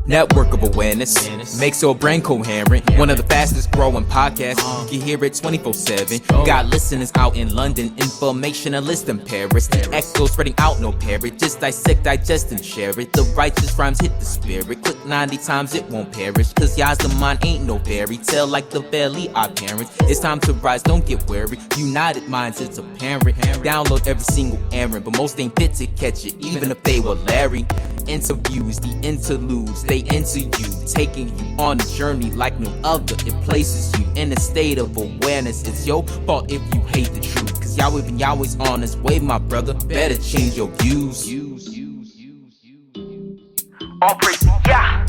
Network of awareness makes your brain coherent. One of the fastest growing podcasts. You can hear it 24/7. Got listeners out in London, informationalists in Paris. The echo spreading out, no parrot. Just dissect, digest, and share it. The righteous rhymes hit the spirit. Click 90 times, it won't perish. Cause y'all's the mind ain't no fairy tale like the valley our parents. It's time to rise, don't get weary. United minds, it's apparent. Download every single errand, but most ain't fit to catch it, even if they were Larry. Interviews, the interludes, they into you, taking you on a journey like no other. It places you in a state of awareness. It's your fault if you hate the truth, cause Yahweh been Yahweh's on his way, my brother. Better change your views. All praise to Yah.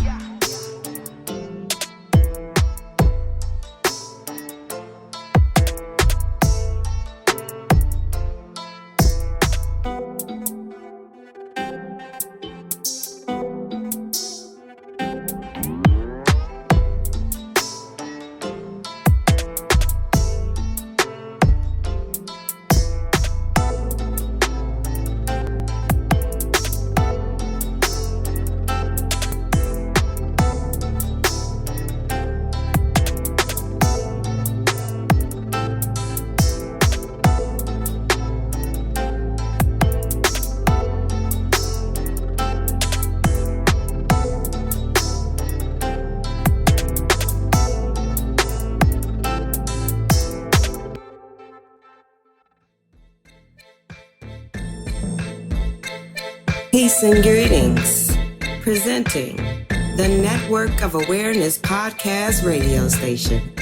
Peace and greetings. Presenting the Network of Awareness podcast radio station,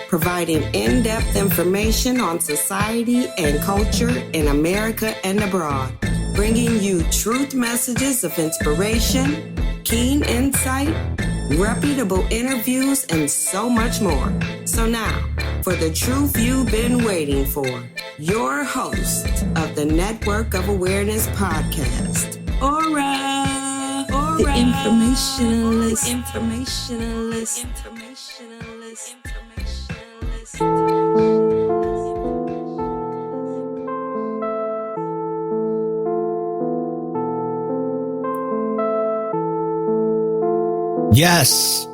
providing in-depth information on society and culture in America and abroad, bringing you truth messages of inspiration, keen insight, reputable interviews, and so much more. So now, for the truth you've been waiting for, your host of the Network of Awareness podcast, Aura, the informationalist. Yes.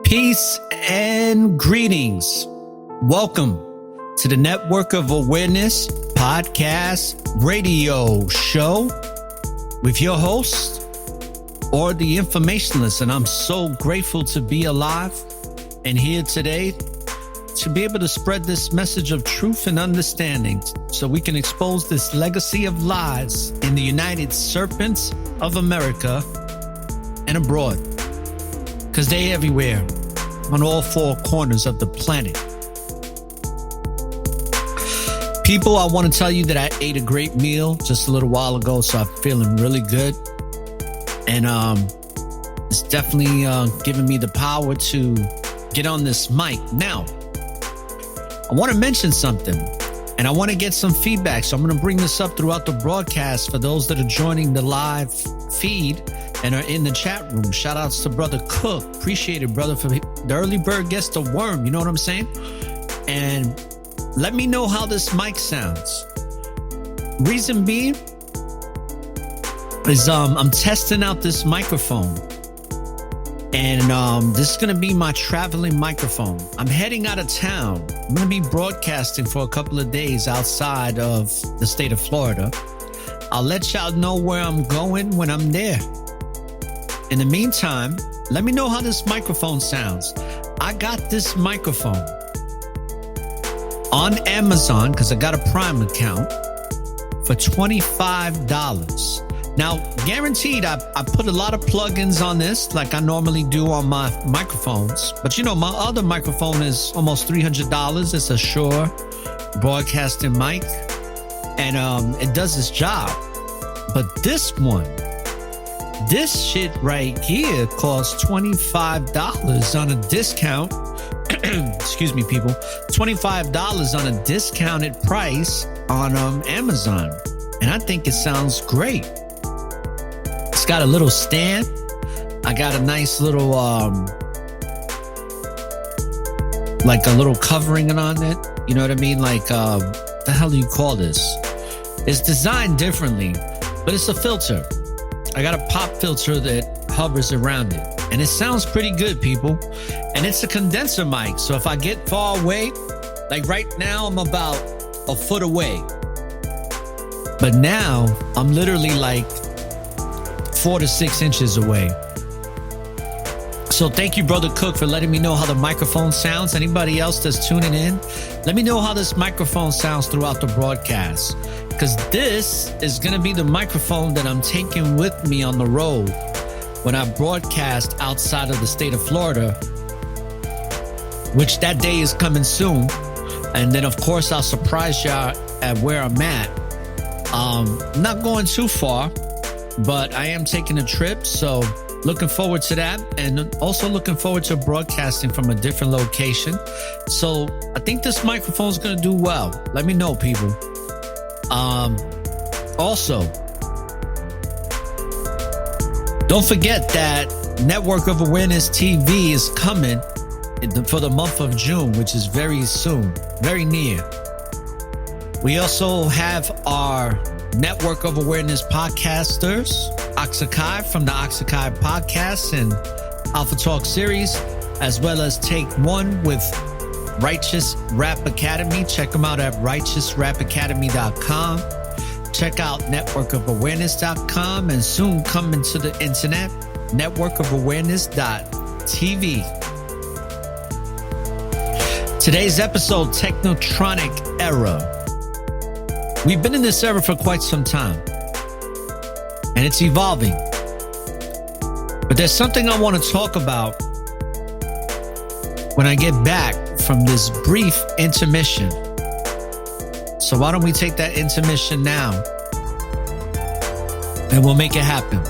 Peace and greetings. Welcome to the Network of Awareness podcast radio show with your host, or the informationalist. And I'm so grateful to be alive and here today to be able to spread this message of truth and understanding so we can expose this legacy of lies in the United Serpents of America and abroad, because they're everywhere on all four corners of the planet. People, I want to tell you that I ate a great meal just a little while ago, so I'm feeling really good. And it's definitely giving me the power to get on this mic. Now, I want to mention something, and I want to get some feedback. So I'm going to bring this up throughout the broadcast for those that are joining the live feed and are in the chat room. Shout outs to Brother Cook. Appreciate it, brother. For the early bird gets the worm. You know what I'm saying? And let me know how this mic sounds. Reason being is I'm testing out this microphone. And this is going to be my traveling microphone. I'm heading out of town. I'm going to be broadcasting for a couple of days outside of the state of Florida. I'll let y'all know where I'm going when I'm there. In the meantime, let me know how this microphone sounds. I got this microphone on Amazon because I got a Prime account for $25. Now, guaranteed, I put a lot of plugins on this like I normally do on my microphones. But you know, my other microphone is almost $300. It's a Shure broadcasting mic. And it does its job. But this one, this shit right here costs $25 on a discount. Excuse me, people. $25 on a discounted price on Amazon. And I think it sounds great. It's got a little stand. I got a nice little, like a little covering on it. You know what I mean? Like, what the hell do you call this? It's designed differently, but it's a filter. I got a pop filter that hovers around it. And it sounds pretty good, people. And it's a condenser mic. So if I get far away, like right now, I'm about a foot away. But now I'm literally like 4 to 6 inches away. So thank you, Brother Cook, for letting me know how the microphone sounds. Anybody else that's tuning in, let me know how this microphone sounds throughout the broadcast. Because this is going to be the microphone that I'm taking with me on the road when I broadcast outside of the state of Florida, which that day is coming soon. And then, of course, I'll surprise y'all at where I'm at. Not going too far, but I am taking a trip. So looking forward to that. And also looking forward to broadcasting from a different location. So I think this microphone is going to do well. Let me know, people. Also, don't forget that Network of Awareness TV is coming for the month of June, which is very soon, very near. We also have our Network of Awareness podcasters, Oxakai from the Oxakai podcast and Alpha Talk series, as well as Take One with Righteous Rap Academy. Check them out at righteousrapacademy.com. Check out networkofawareness.com and soon coming to the internet, networkofawareness.tv. Today's episode, TechnoTronic Era. We've been in this era for quite some time, and it's evolving. But there's something I want to talk about when I get back from this brief intermission. So why don't we take that intermission now, and we'll make it happen.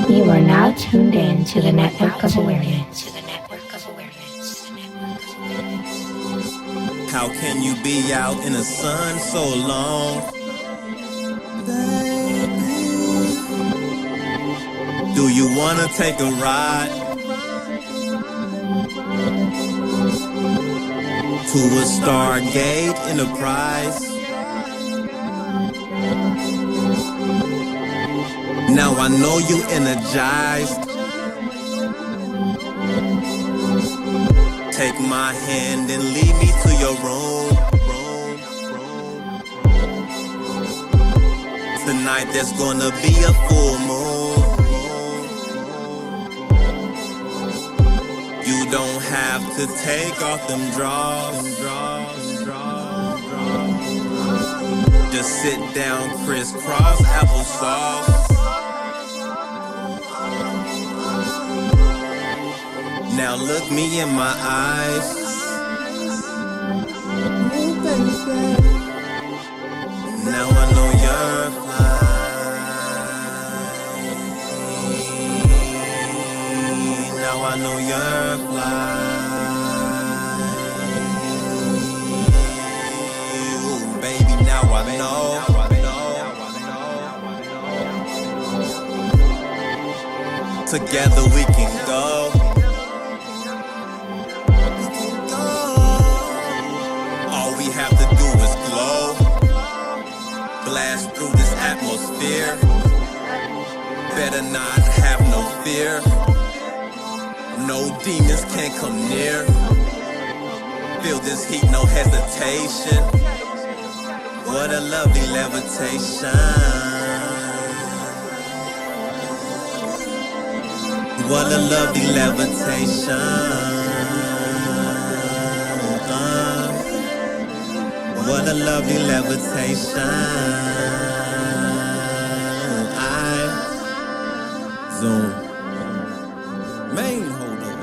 You are now tuned in to the Network of Awareness. How can you be out in the sun so long? Do you wanna take a ride to a Stargate Enterprise? Now I know you energized. Take my hand and lead me to your room. Tonight there's gonna be a full moon. You don't have to take off them drawers. Just sit down, crisscross applesauce. Now look me in my eyes. Now I know you're flying. Now I know you're flying. Ooh, baby, now I know. Together we can go. Have to do is glow, blast through this atmosphere. Better not have no fear. no demons can come near. Feel this heat, no hesitation. What a lovely levitation. What a lovely levitation. What a lovely levitation. Zoom. Main holder.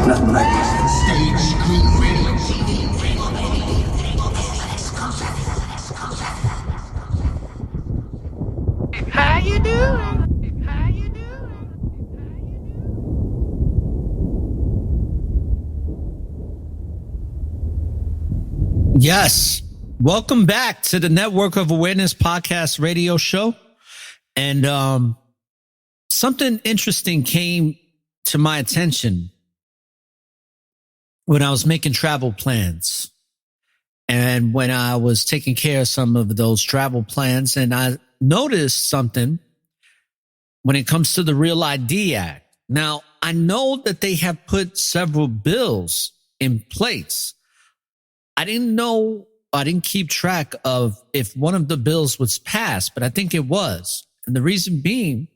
Nothing like stage screen radio TV. How you doing? How you doing? Yes. Welcome back to the Network of Awareness podcast radio show. And something interesting came to my attention when I was making travel plans and when I was taking care of some of those travel plans. And I noticed something when it comes to the Real ID Act. Now, I know that they have put several bills in place. I didn't keep track of if one of the bills was passed, but I think it was. And the reason being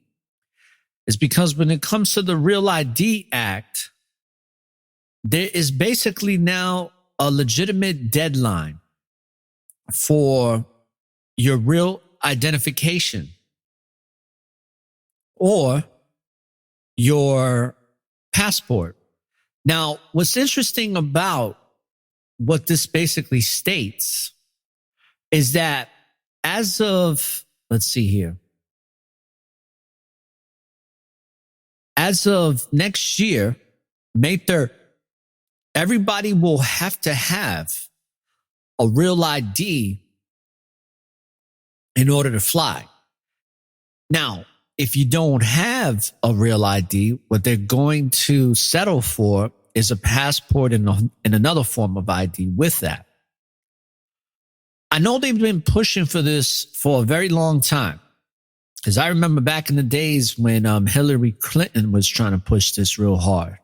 is because when it comes to the Real ID Act, there is basically now a legitimate deadline for your real identification or your passport. Now, what's interesting about what this basically states is that as of, let's see here, as of next year, May 3rd, everybody will have to have a real ID in order to fly. Now, if you don't have a real ID, what they're going to settle for is a passport and another form of ID with that. I know they've been pushing for this for a very long time, because I remember back in the days when Hillary Clinton was trying to push this real hard.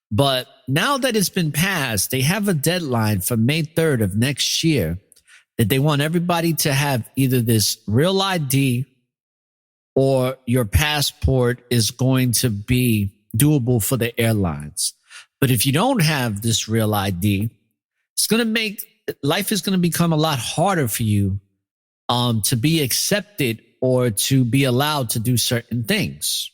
But now that it's been passed, they have a deadline for May 3rd of next year that they want everybody to have either this real ID or your passport is going to be doable for the airlines. But if you don't have this real ID, it's going to make life is going to become a lot harder for you to be accepted or to be allowed to do certain things.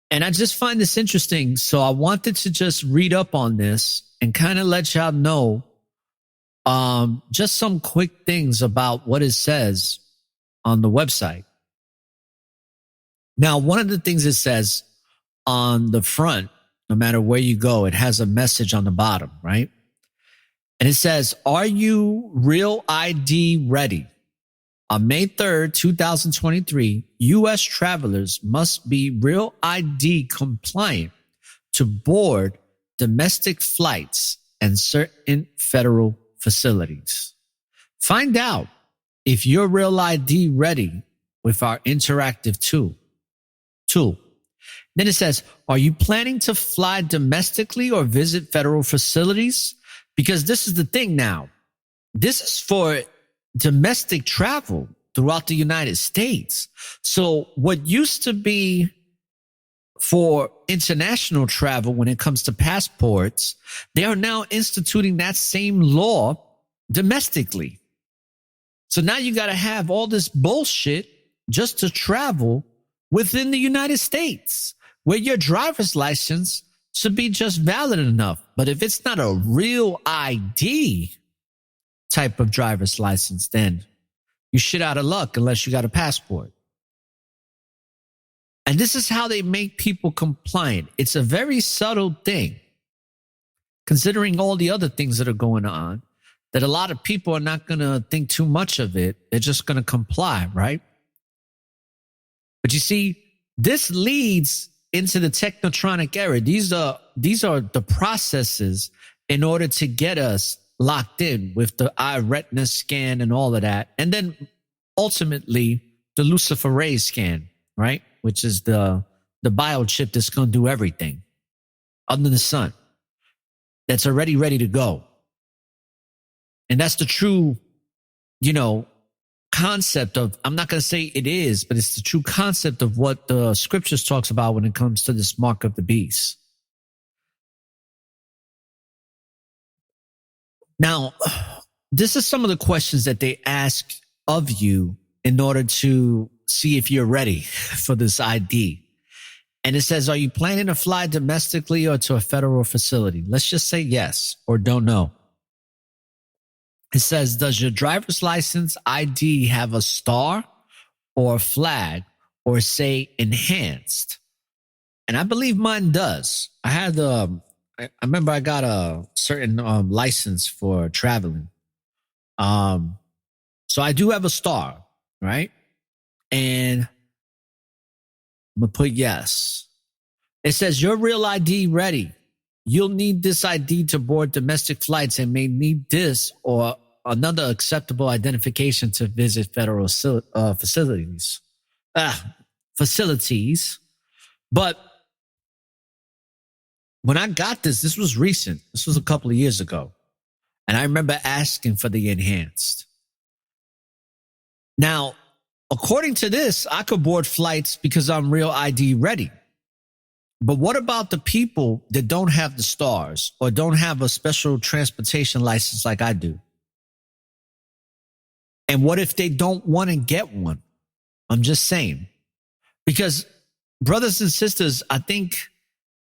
And I just find this interesting. So I wanted to just read up on this and kind of let y'all know just some quick things about what it says on the website. Now, one of the things it says on the front, no matter where you go, it has a message on the bottom, right? And it says, are you real ID ready? On May 3rd, 2023, U.S. travelers must be real ID compliant to board domestic flights and certain federal facilities. Find out if you're real ID ready with our interactive tool. Then it says, are you planning to fly domestically or visit federal facilities? Because this is the thing now. This is for domestic travel throughout the United States. So what used to be for international travel when it comes to passports, they are now instituting that same law domestically. So now you got to have all this bullshit just to travel within the United States, where your driver's license should be just valid enough. But if it's not a real ID type of driver's license, then you shit out of luck unless you got a passport. And this is how they make people compliant. It's a very subtle thing, considering all the other things that are going on, that a lot of people are not going to think too much of it. They're just going to comply, right? But you see, this leads into the TechnoTronic Era. These are the processes in order to get us locked in with the eye retina scan and all of that. And then ultimately the luciferase scan, right? Which is the biochip that's going to do everything under the sun. That's already ready to go. And that's the true, concept of, I'm not going to say it is, but it's the true concept of what the scriptures talks about when it comes to this mark of the beast. Now, this is some of the questions that they ask of you in order to see if you're ready for this ID. And it says, are you planning to fly domestically or to a federal facility? Let's just say yes or don't know. It says, does your driver's license ID have a star or a flag or say enhanced? And I believe mine does. I had I remember I got a certain license for traveling. So I do have a star, right? And I'm going to put yes. It says your real ID ready. You'll need this ID to board domestic flights and may need this or another acceptable identification to visit federal facilities. But when I got this was recent. This was a couple of years ago. And I remember asking for the enhanced. Now, according to this, I could board flights because I'm real ID ready. But what about the people that don't have the stars or don't have a special transportation license like I do? And what if they don't want to get one? I'm just saying. Because brothers and sisters, I think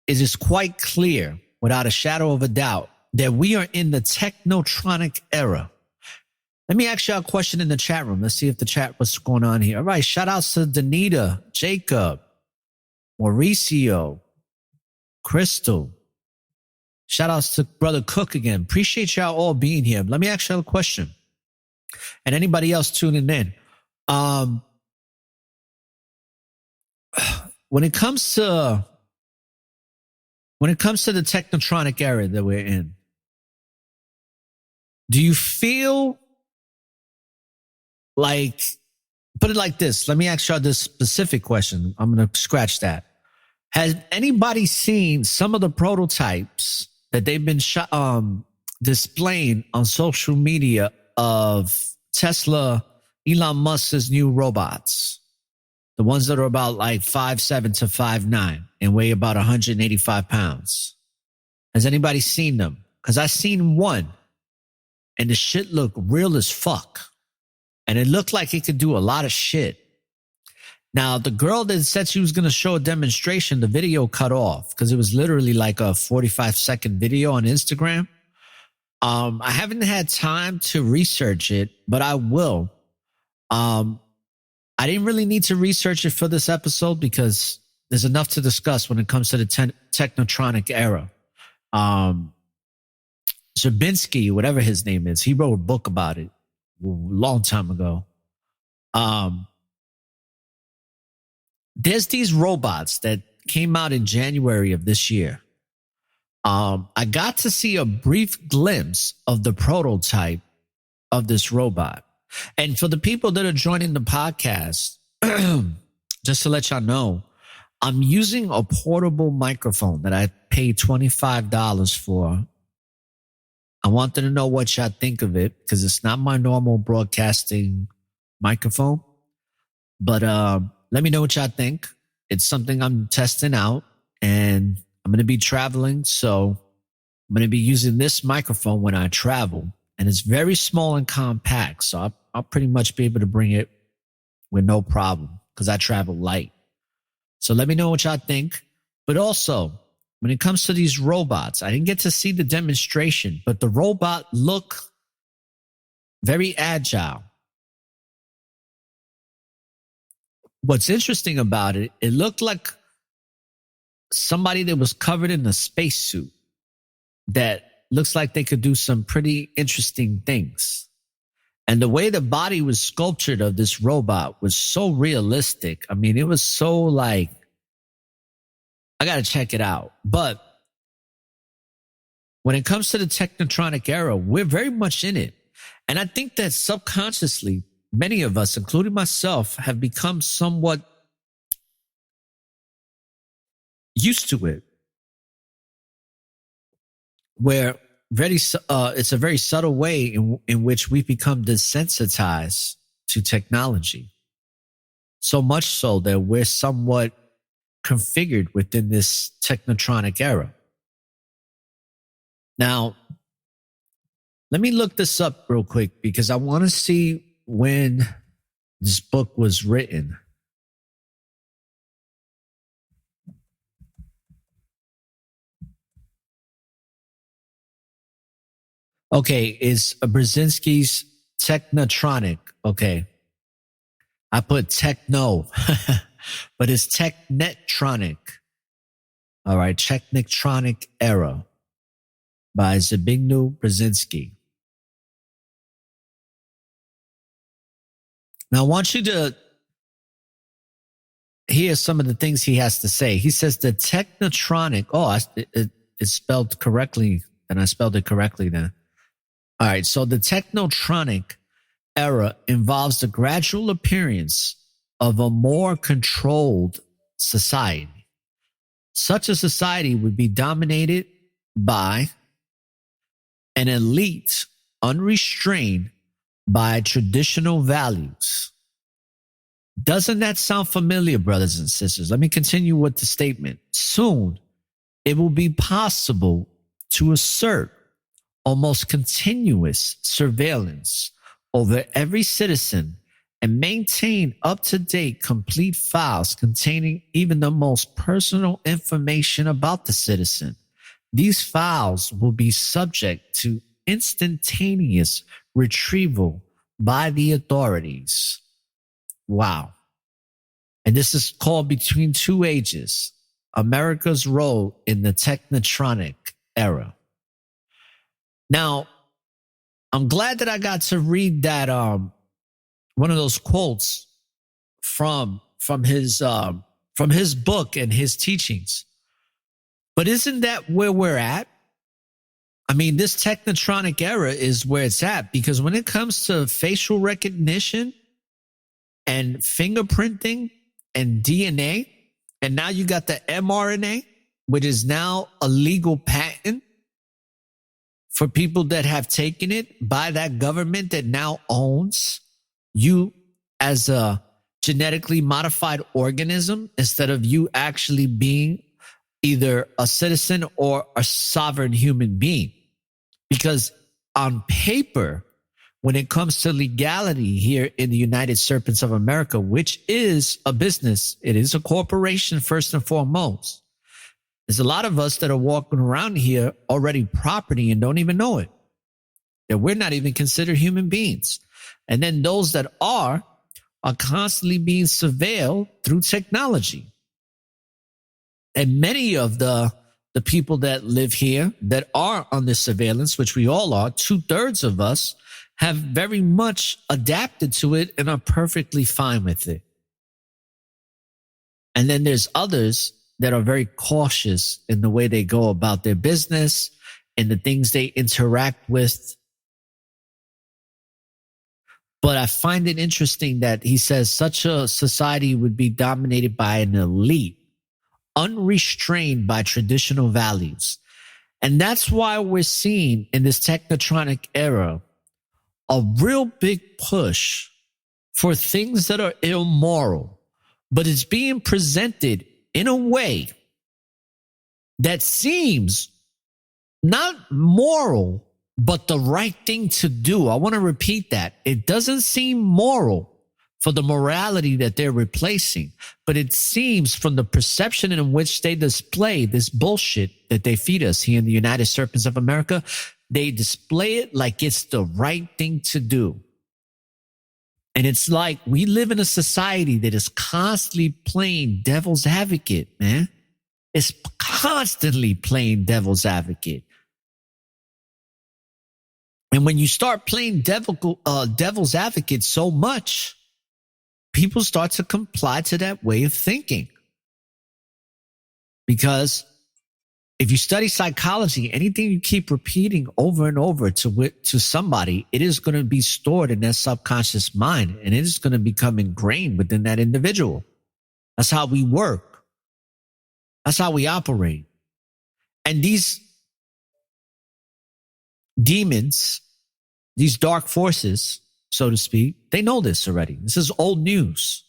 it is quite clear, without a shadow of a doubt, that we are in the TechnoTronic era. Let me ask you a question in the chat room. Let's see if the chat, what's going on here. All right. Shout outs to Danita, Jacob, Mauricio, Crystal. Shout outs to Brother Cook again. Appreciate y'all all being here. Let me ask you a question. And anybody else tuning in. When it comes to the TechnoTronic era that we're in, do you feel like, put it like this, let me ask y'all this specific question. I'm going to scratch that. Has anybody seen some of the prototypes that they've been displaying on social media of Tesla, Elon Musk's new robots? The ones that are about like 5'7" to 5'9" and weigh about 185 pounds. Has anybody seen them? Because I seen one and the shit looked real as fuck. And it looked like it could do a lot of shit. Now, the girl that said she was going to show a demonstration, the video cut off because it was literally like a 45-second video on Instagram. I haven't had time to research it, but I will. I didn't really need to research it for this episode because there's enough to discuss when it comes to the TechnoTronic era. Zabinski, whatever his name is, he wrote a book about it a long time ago. There's these robots that came out in January of this year. I got to see a brief glimpse of the prototype of this robot. And for the people that are joining the podcast, just to let y'all know, I'm using a portable microphone that I paid $25 for. I wanted to know what y'all think of it because it's not my normal broadcasting microphone. But let me know what y'all think. It's something I'm testing out and I'm going to be traveling. So I'm going to be using this microphone when I travel. And it's very small and compact. So I'll pretty much be able to bring it with no problem because I travel light. So let me know what y'all think. But also, when it comes to these robots, I didn't get to see the demonstration, but the robot looked very agile. What's interesting about it, it looked like somebody that was covered in a spacesuit that looks like they could do some pretty interesting things. And the way the body was sculptured of this robot was so realistic. I mean, it was so like, I got to check it out. But when it comes to the Technotronic era, we're very much in it. And I think that subconsciously, many of us, including myself, have become somewhat used to it, where it's a very subtle way in which we become desensitized to technology. So much so that we're somewhat configured within this Technotronic era. Now, let me look this up real quick because I want to see when this book was written. Okay, it's Brzezinski's Technotronic. Okay. I put techno, but it's TechnoTronic. All right, TechnoTronic Era by Zbigniew Brzezinski. Now, I want you to hear some of the things he has to say. He says the Technotronic, it's spelled correctly, and I spelled it correctly then. All right, so the Technotronic era involves the gradual appearance of a more controlled society. Such a society would be dominated by an elite unrestrained by traditional values. Doesn't that sound familiar, brothers and sisters? Let me continue with the statement. Soon, it will be possible to assert almost continuous surveillance over every citizen and maintain up-to-date complete files containing even the most personal information about the citizen. These files will be subject to instantaneous retrieval by the authorities. Wow. And this is called Between Two Ages, America's Role in the Technotronic Era. Now, I'm glad that I got to read that one of those quotes from his book and his teachings. But isn't that where we're at? I mean, this Technotronic era is where it's at, because when it comes to facial recognition and fingerprinting and DNA, and now you got the mRNA, which is now a legal patent for people that have taken it by that government that now owns you as a genetically modified organism instead of you actually being either a citizen or a sovereign human being. Because on paper, when it comes to legality here in the United Serpents of America, which is a business, it is a corporation first and foremost. There's a lot of us that are walking around here already property and don't even know it. That we're not even considered human beings. And then those that are constantly being surveilled through technology. And many of the people that live here that are under surveillance, which we all are, 2/3 of us have very much adapted to it and are perfectly fine with it. And then there's others that are very cautious in the way they go about their business and the things they interact with. But I find it interesting that he says such a society would be dominated by an elite, unrestrained by traditional values. And that's why we're seeing in this Technotronic era a real big push for things that are immoral, but it's being presented in a way that seems not moral, but the right thing to do. I want to repeat that. It doesn't seem moral for the morality that they're replacing, but it seems from the perception in which they display this bullshit that they feed us here in the United Serpents of America, they display it like it's the right thing to do. And it's like we live in a society that is constantly playing devil's advocate, man. It's constantly playing devil's advocate. And when you start playing devil's advocate so much, people start to comply to that way of thinking. Because if you study psychology, anything you keep repeating over and over to somebody, it is going to be stored in their subconscious mind, and it is going to become ingrained within that individual. That's how we work. That's how we operate. And these demons, these dark forces, so to speak, they know this already. This is old news.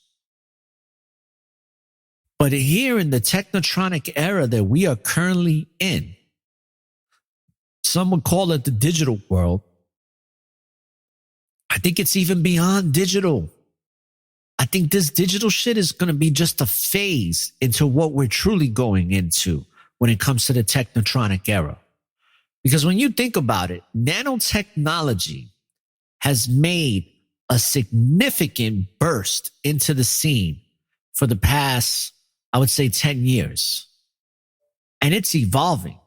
But here in the technotronic era that we are currently in, some would call it the digital world. I think it's even beyond digital. I think this digital shit is going to be just a phase into what we're truly going into when it comes to the technotronic era. Because when you think about it, nanotechnology has made a significant burst into the scene for the past, I would say, 10 years. And it's evolving.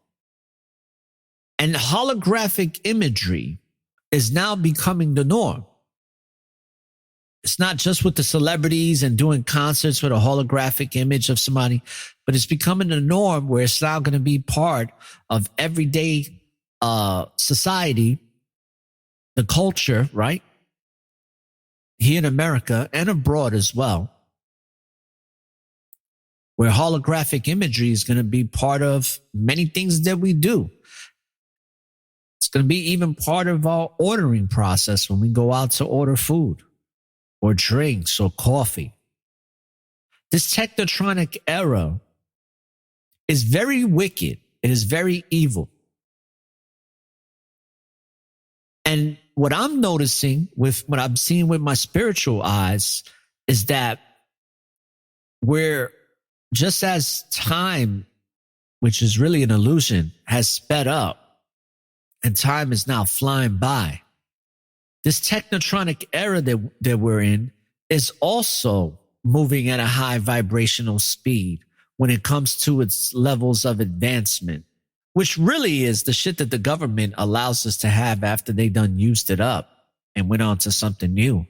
And holographic imagery is now becoming the norm. It's not just with the celebrities and doing concerts with a holographic image of somebody, but it's becoming the norm where it's now going to be part of everyday society, the culture, right? Here in America and abroad as well, where holographic imagery is going to be part of many things that we do. It's going to be even part of our ordering process when we go out to order food or drinks or coffee. This technotronic era is very wicked. It is very evil. And what I'm noticing with what I'm seeing with my spiritual eyes is that we're just as time, which is really an illusion, has sped up and time is now flying by. This technotronic era that we're in is also moving at a high vibrational speed when it comes to its levels of advancement, which really is the shit that the government allows us to have after they done used it up and went on to something new.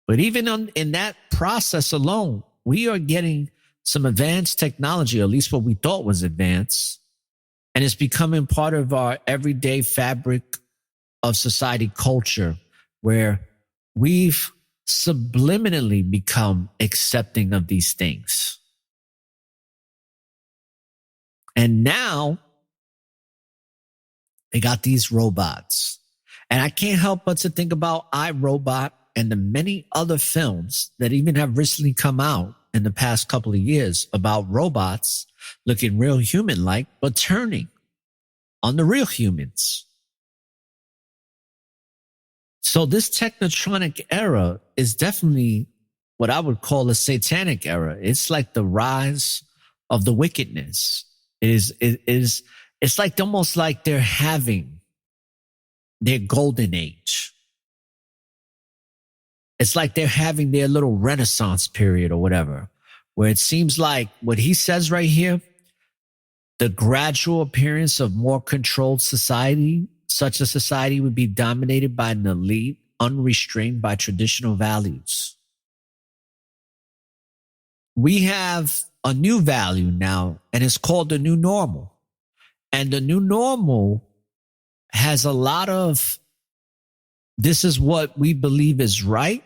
But even in that process alone, we are getting some advanced technology, or at least what we thought was advanced, and it's becoming part of our everyday fabric of society culture, where we've subliminally become accepting of these things. And now they got these robots. And I can't help but to think about iRobot and the many other films that even have recently come out in the past couple of years about robots looking real human-like, but turning on the real humans. So this technotronic era is definitely what I would call a satanic era. It's like the rise of the wickedness. It's like almost like they're having their golden age. It's like they're having their little renaissance period or whatever, where it seems like what he says right here, the gradual appearance of more controlled society, such a society would be dominated by an elite, unrestrained by traditional values. We have a new value now, and it's called the new normal. And the new normal has a lot of, this is what we believe is right,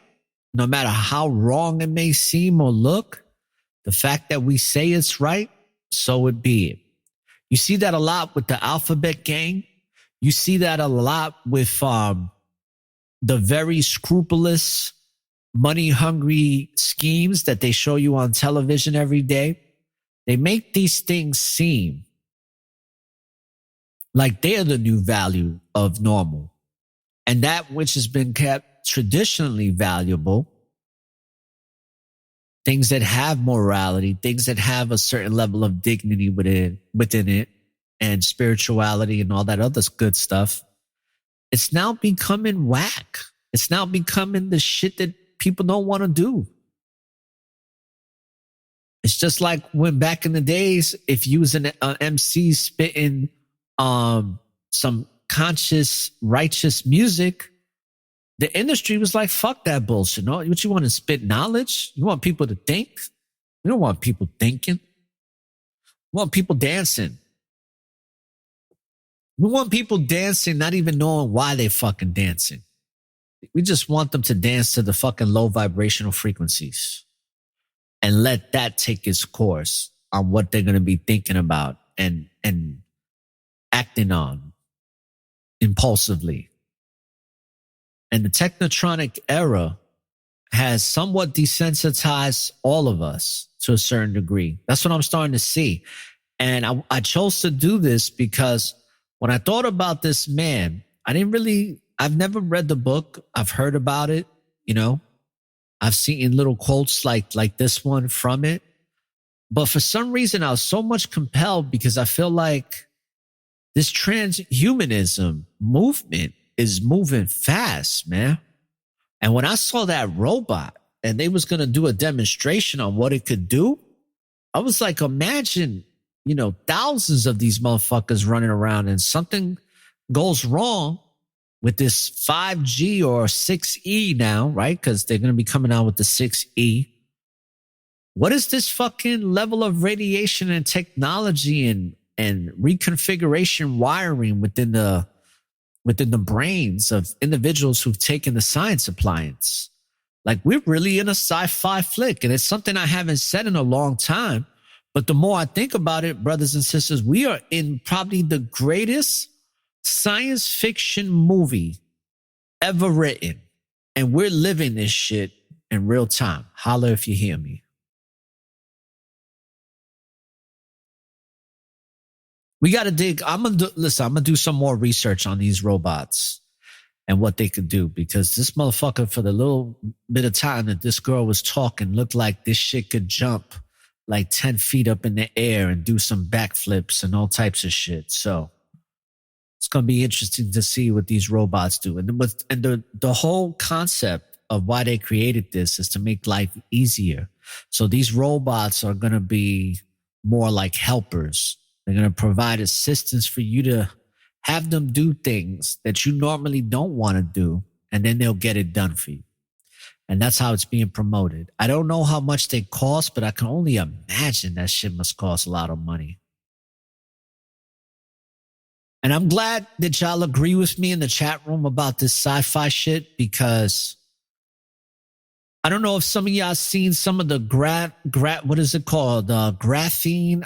no matter how wrong it may seem or look. The fact that we say it's right, so it be it. You see that a lot with the Alphabet Gang. You see that a lot with the very scrupulous, money-hungry schemes that they show you on television every day. They make these things seem like they're the new value of normal. And that which has been kept traditionally valuable, things that have morality, things that have a certain level of dignity within it, and spirituality and all that other good stuff, it's now becoming whack. It's now becoming the shit that people don't want to do. It's just like when back in the days, if you was an MC spitting some conscious, righteous music, the industry was like, fuck that bullshit. No, what you want to spit knowledge? You want people to think? We don't want people thinking. We want people dancing. We want people dancing, not even knowing why they fucking dancing. We just want them to dance to the fucking low vibrational frequencies and let that take its course on what they're going to be thinking about and acting on impulsively. And the TechnoTronic era has somewhat desensitized all of us to a certain degree. That's what I'm starting to see. And I chose to do this because when I thought about this man, I've never read the book. I've heard about it, you know. I've seen little quotes like this one from it. But for some reason, I was so much compelled because I feel like this transhumanism movement is moving fast, man. And when I saw that robot and they was going to do a demonstration on what it could do, I was like, imagine, you know, thousands of these motherfuckers running around and something goes wrong with this 5G or 6E now, right? Because they're going to be coming out with the 6E. What is this fucking level of radiation and technology and reconfiguration wiring within the brains of individuals who've taken the science appliance? Like, we're really in a sci-fi flick, and it's something I haven't said in a long time. But the more I think about it, brothers and sisters, we are in probably the greatest science fiction movie ever written. And we're living this shit in real time. Holla if you hear me. We got to dig. I'm going to do some more research on these robots and what they could do, because this motherfucker, for the little bit of time that this girl was talking, looked like this shit could jump like 10 feet up in the air and do some backflips and all types of shit. So it's going to be interesting to see what these robots do. And the whole concept of why they created this is to make life easier. So these robots are going to be more like helpers. They're going to provide assistance for you to have them do things that you normally don't want to do, and then they'll get it done for you. And that's how it's being promoted. I don't know how much they cost, but I can only imagine that shit must cost a lot of money. And I'm glad that y'all agree with me in the chat room about this sci-fi shit, because I don't know if some of y'all seen some of the what is it called? Graphene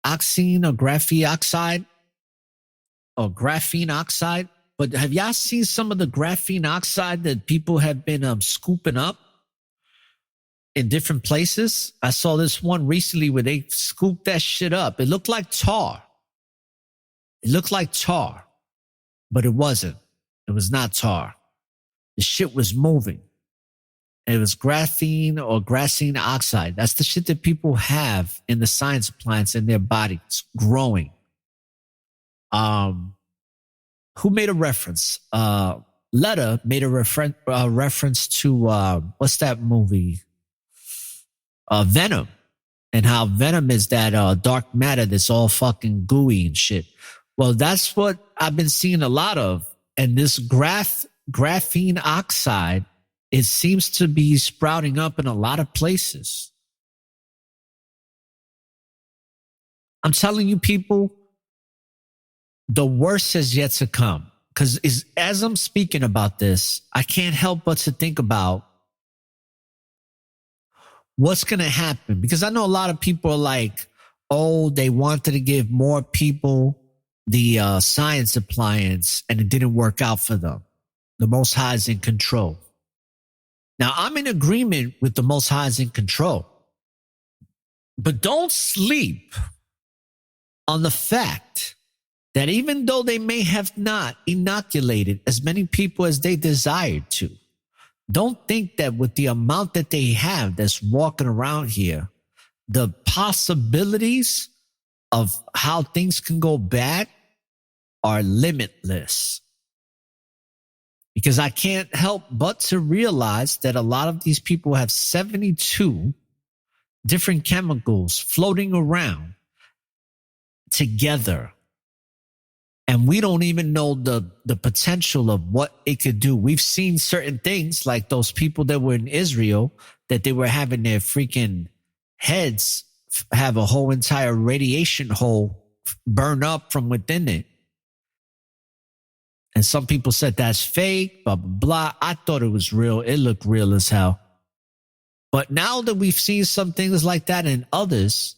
oxine or graphene oxide. But have y'all seen some of the graphene oxide that people have been scooping up in different places? I saw this one recently where they scooped that shit up. It looked like tar. But it wasn't. It was not tar. The shit was moving. It was graphene or graphene oxide. That's the shit that people have in the science plants in their bodies growing. Who made a reference? Letta made a reference to what's that movie? Venom, and how Venom is that dark matter that's all fucking gooey and shit. Well, that's what I've been seeing a lot of. And this graphene oxide, it seems to be sprouting up in a lot of places. I'm telling you, people, the worst has yet to come. Because as I'm speaking about this, I can't help but to think about what's going to happen. Because I know a lot of people are like, oh, they wanted to give more people the science appliance and it didn't work out for them. The Most High is in control. Now, I'm in agreement with the Most High is in control. But don't sleep on the fact that even though they may have not inoculated as many people as they desired to, don't think that with the amount that they have that's walking around here, the possibilities of how things can go bad are limitless. Because I can't help but to realize that a lot of these people have 72 different chemicals floating around together. And we don't even know the potential of what it could do. We've seen certain things like those people that were in Israel, that they were having their freaking heads have a whole entire radiation hole burn up from within it. And some people said that's fake, blah, blah, blah. I thought it was real. It looked real as hell. But now that we've seen some things like that in others,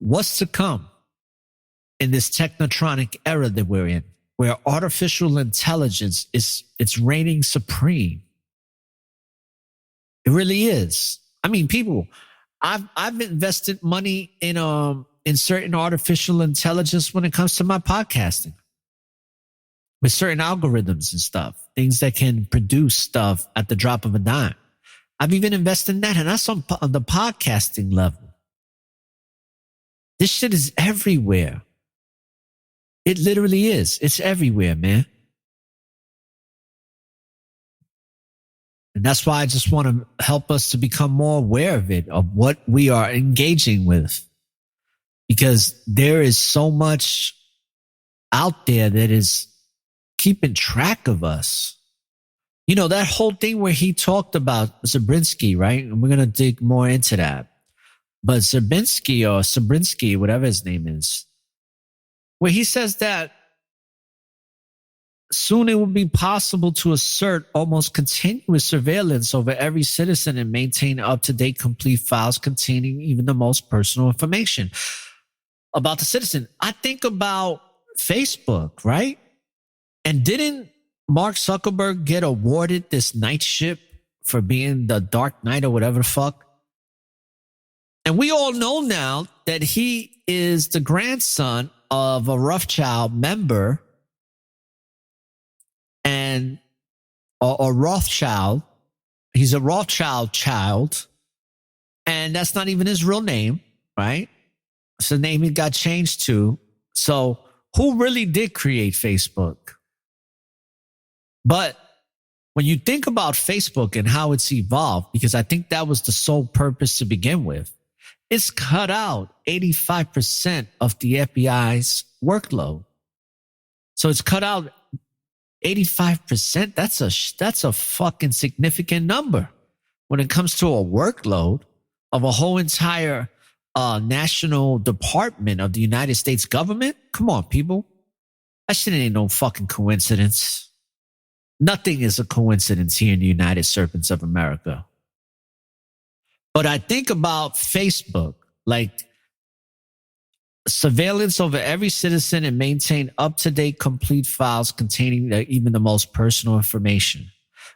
what's to come in this technotronic era that we're in, where artificial intelligence it's reigning supreme? It really is. I mean, people, I've invested money in certain artificial intelligence when it comes to my podcasting, with certain algorithms and stuff, things that can produce stuff at the drop of a dime. I've even invested in that, and that's on the podcasting level. This shit is everywhere. It literally is. It's everywhere, man. And that's why I just want to help us to become more aware of it, of what we are engaging with. Because there is so much out there that is keeping track of us. You know, that whole thing where he talked about Zabriskie, right? And we're going to dig more into that. But Zabriskie, whatever his name is, where he says that soon it will be possible to assert almost continuous surveillance over every citizen and maintain up-to-date complete files containing even the most personal information about the citizen. I think about Facebook, right? And didn't Mark Zuckerberg get awarded this knightship for being the Dark Knight or whatever the fuck? And we all know now that he is the grandson of a Rothschild member and or Rothschild. He's a Rothschild child, and that's not even his real name, right? It's the name he got changed to. So who really did create Facebook? But when you think about Facebook and how it's evolved, because I think that was the sole purpose to begin with, it's cut out 85% of the FBI's workload. So it's cut out 85%. That's a fucking significant number when it comes to a workload of a whole entire national department of the United States government. Come on, people. That shit ain't no fucking coincidence. Nothing is a coincidence here in the United Serpents of America. But I think about Facebook, like surveillance over every citizen and maintain up-to-date complete files containing even the most personal information.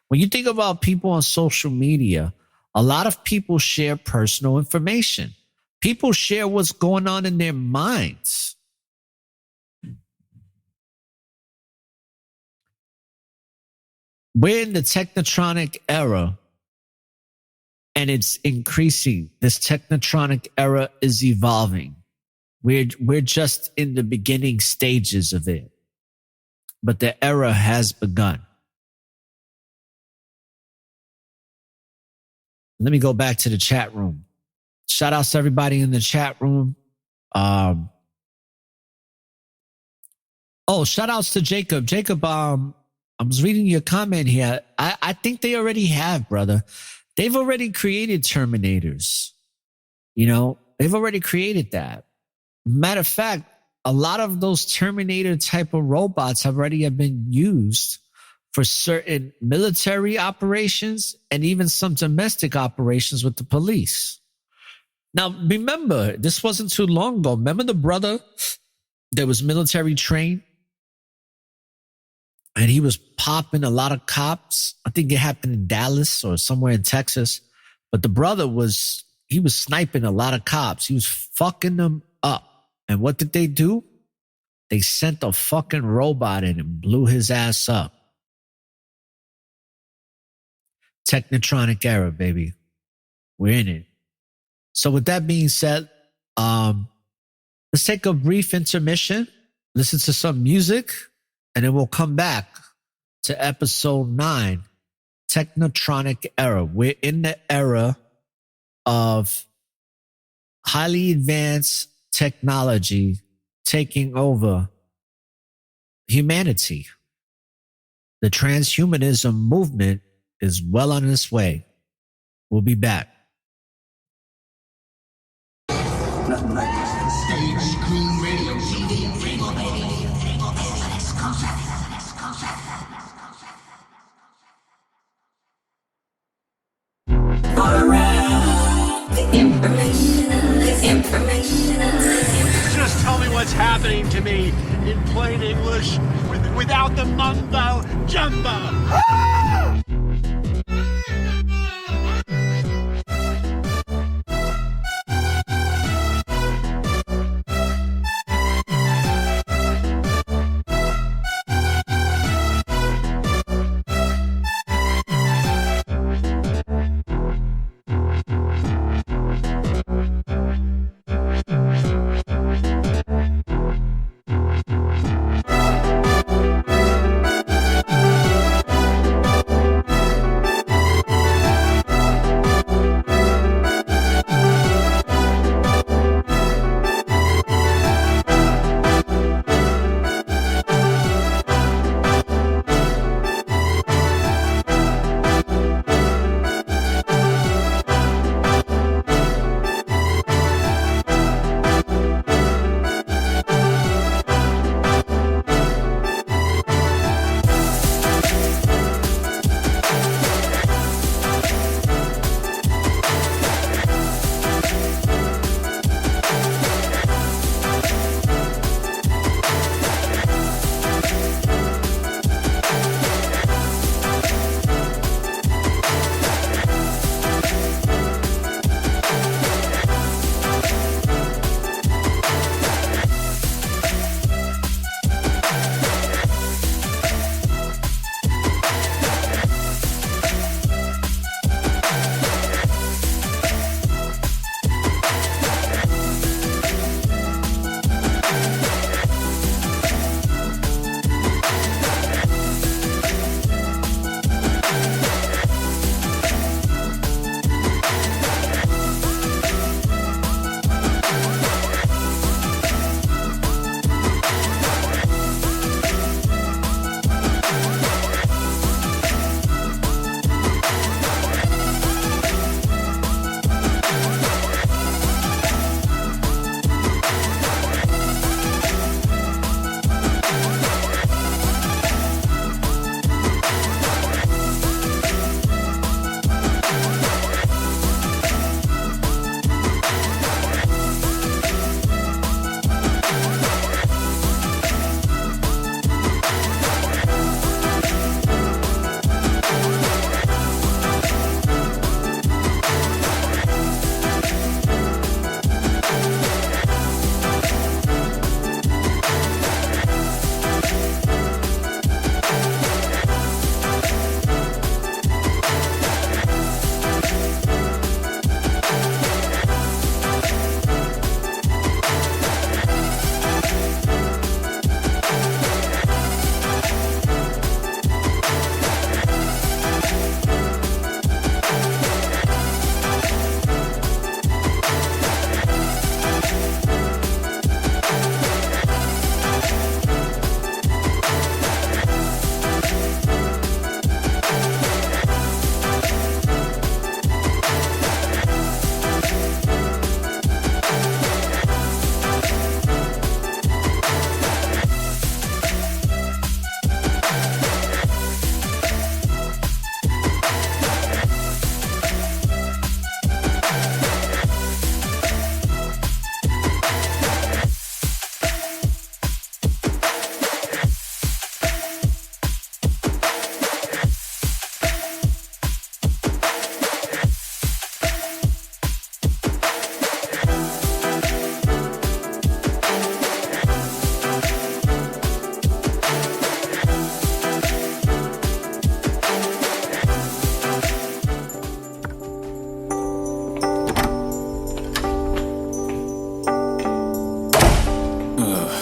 When you think about people on social media, a lot of people share personal information. People share what's going on in their minds. We're in the TechnoTronic era, and it's increasing. This TechnoTronic era is evolving. We're just in the beginning stages of it, but the era has begun. Let me go back to the chat room. Shout outs to everybody in the chat room. Shout outs to Jacob. Jacob, I was reading your comment here. I think they already have, brother. They've already created Terminators. You know, they've already created that. Matter of fact, a lot of those Terminator type of robots have been used for certain military operations and even some domestic operations with the police. Now, remember, this wasn't too long ago. Remember the brother that was military trained? And he was popping a lot of cops. I think it happened in Dallas or somewhere in Texas. But the brother was sniping a lot of cops. He was fucking them up. And what did they do? They sent a fucking robot in and blew his ass up. TechnoTronic Era, baby. We're in it. So with that being said, let's take a brief intermission, listen to some music, and then we'll come back to episode 9, TechnoTronic Era. We're in the era of highly advanced technology taking over humanity. The transhumanism movement is well on its way. We'll be back. Nothing like stage screen radio Just tell me what's happening to me in plain English without the mumbo jumbo. Ah!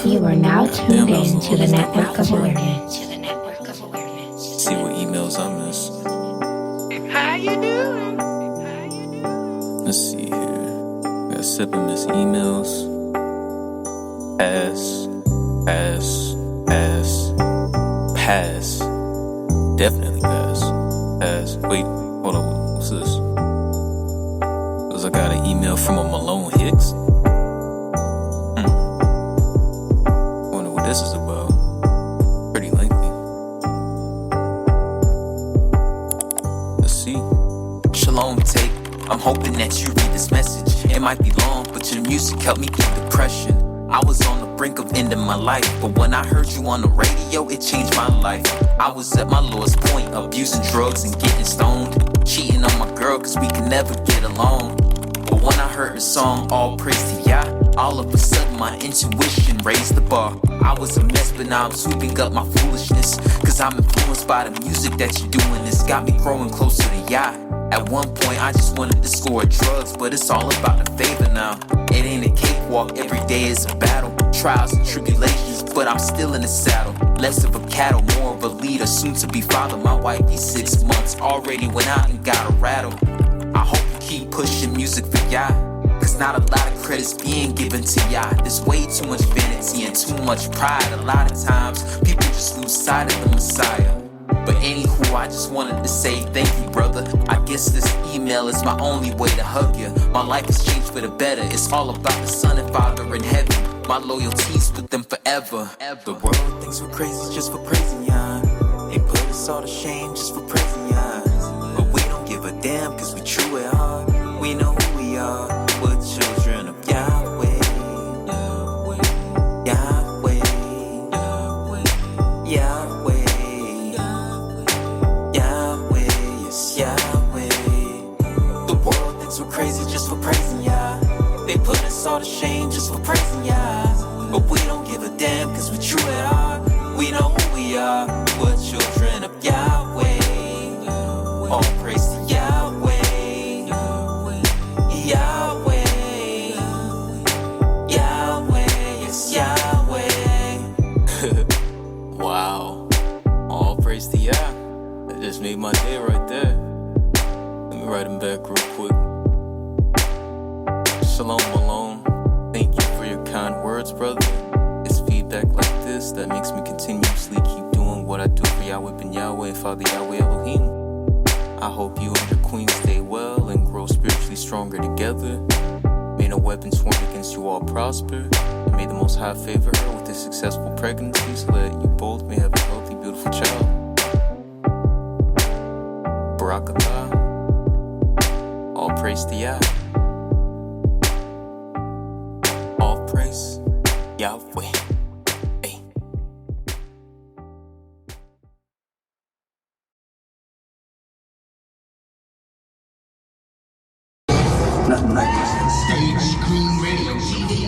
You are now tuned in to the network of awareness. See what emails I missed. How you doing? Let's see here. Got 7 missed emails. Pass. Definitely pass. Wait, hold on. What's this? Because I got an email from a Malone Hicks. Wonder what this is about. Pretty lengthy. Let's see. Shalom, take I'm hoping that you read this message. It might be long, but your music helped me through depression. I was on the brink of ending my life, but when I heard you on the radio, it changed my life. I was at my lowest point, abusing drugs and getting stoned, cheating on my girl cause we could never get along. But when I heard the song, All Praise to Yah, all of a sudden my intuition raised the bar. I was a mess, but now I'm sweeping up my foolishness, cause I'm influenced by the music that you're doing. It's got me growing closer to Yah. At one point I just wanted to score drugs, but it's all about the favor now. It ain't a cakewalk, every day is a battle. Trials and tribulations, but I'm still in the saddle. Less of a cattle, more of a leader, soon to be father. My wifey 6 months, already went out and got a rattle. I hope you keep pushing music for Yah, cause not a lot of credit's being given to Yah. There's way too much vanity and too much pride. A lot of times, people just lose sight of the Messiah. But anywho, I just wanted to say thank you, brother. I guess this email is my only way to hug you. My life has changed for the better. It's all about the Son and Father in heaven. My loyalty's with them forever. The world thinks we're crazy just for praising Yah. They put us all to shame just for praising Yah. But we don't give a damn cause we true at heart. We know who we are. We're children of Yahweh. Yahweh. Yahweh. Crazy just for praising Yah. They put us all to shame just for praising Yah. But we don't give a damn cause we true at heart. We know who we are. We're children of Yahweh. All praise to Yahweh. Yahweh. Yahweh. Yes, Yahweh. Wow. All praise to Yah. That just made my day right there. Let me write him back real quick. Shalom Malone, thank you for your kind words, brother. It's feedback like this that makes me continuously keep doing what I do for Yahweh Ben Yahweh and Father Yahweh Elohim. I hope you and your queen stay well and grow spiritually stronger together. May no weapons formed against you all prosper, and may the Most High favor her with a successful pregnancy so that you both may have a healthy, beautiful child. Barakatah. All praise to Yah. All praise Yahweh. Hey. Nothing like this. Stage, screen, radio, TV,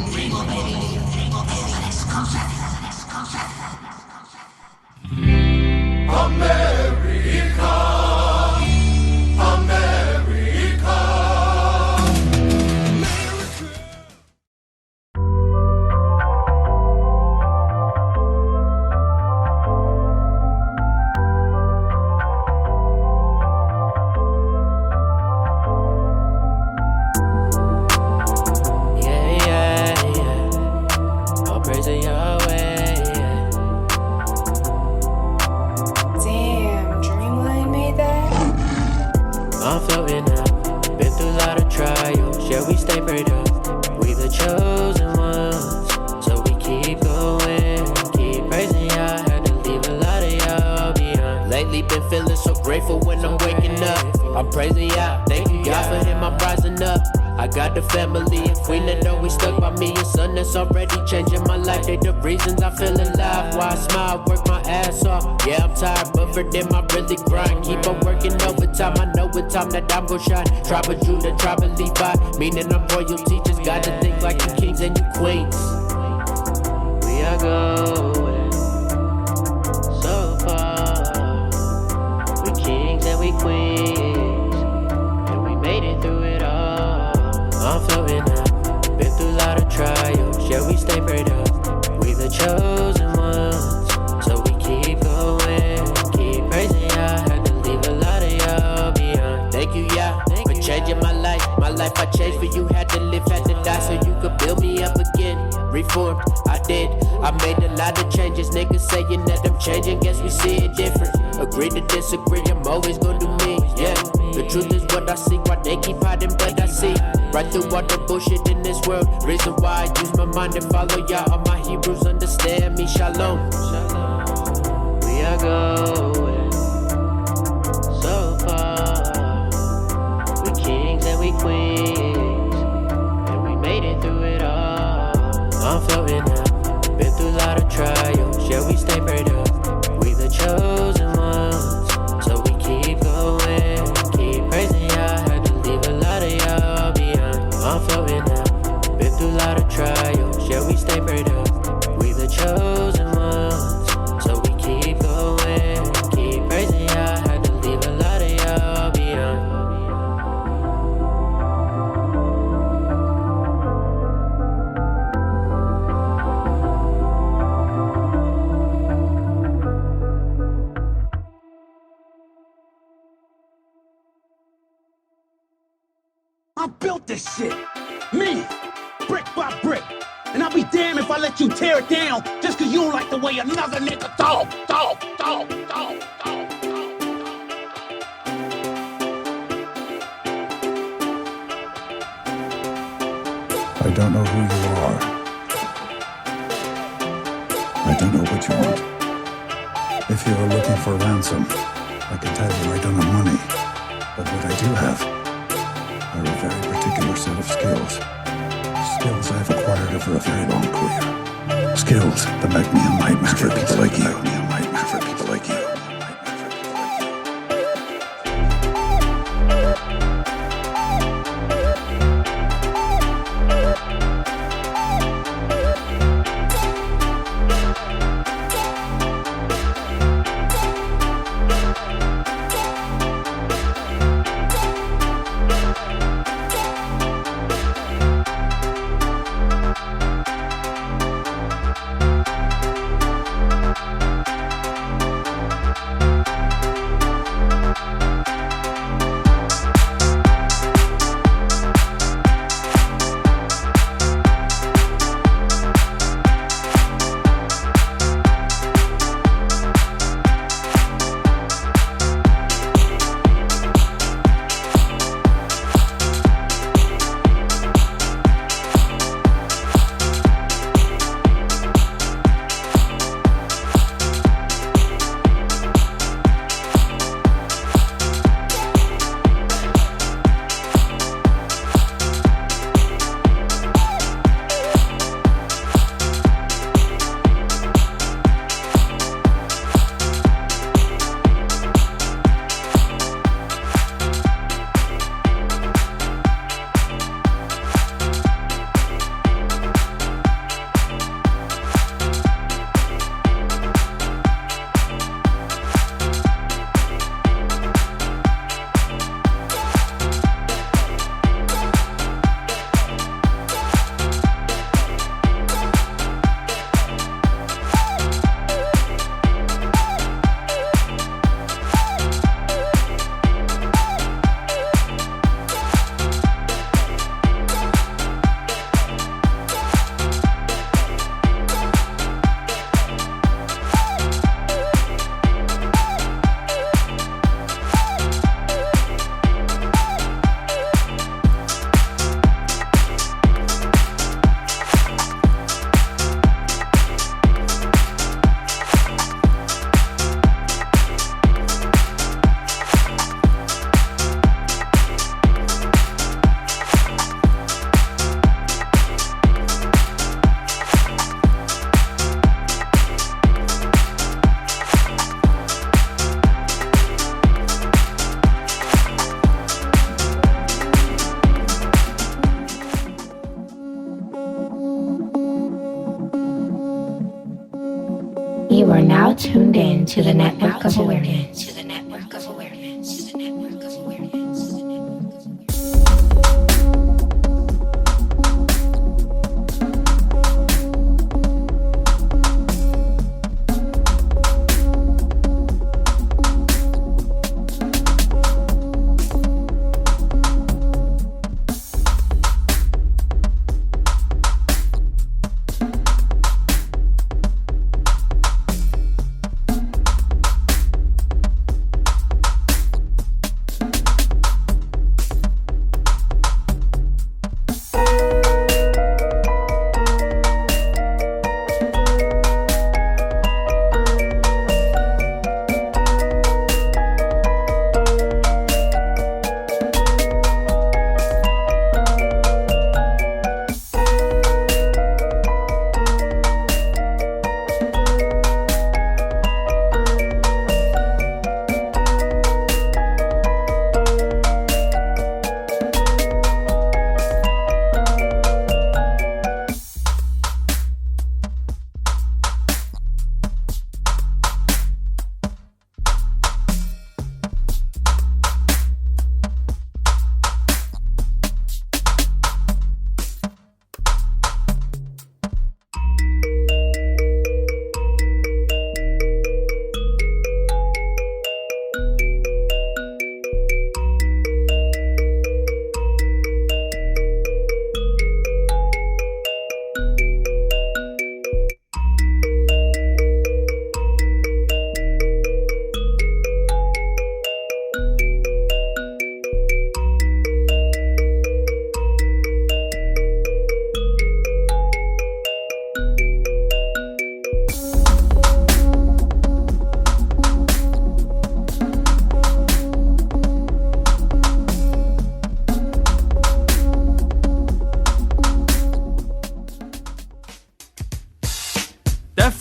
time that I'm gon' shine. Tribe of Judah, tribe of Levi. Meaning I'm royalty, just gotta think like you kings and you queens. We are going so far. We kings and we queens, and we made it through it all. I'm floating up, been through a lot of trials. Yeah, we stay prayed up. We the chosen ones, so we keep going, keep praising Yah. Had to leave a lot of y'all behind. Thank you, Yah, for changing my life. My life I changed for you. Had to live, had to die, so you could build me up again. Reformed, I did. I made a lot of changes. Niggas saying that I'm changing, guess we see it different. Agree to disagree, I'm always gonna do me. Yeah, the truth is what I see. Why they keep hiding, but I see right through all the bullshit in this world. Reason why I use my mind and follow Yah. All my Hebrews understand me. Shalom. We are going so far. We kings and we I built this shit. Me. Brick by brick. And I'll be damned if I let you tear it down just because you don't like the way another nigga talk. I don't know who you are. I don't know what you want. If you are looking for ransom, I can tell you I don't have money. But what I do have are a very particular set of skills. Skills I've acquired over a very long career. Skills that make me a nightmare for people like you. You are now tuned in to the Network of Awareness.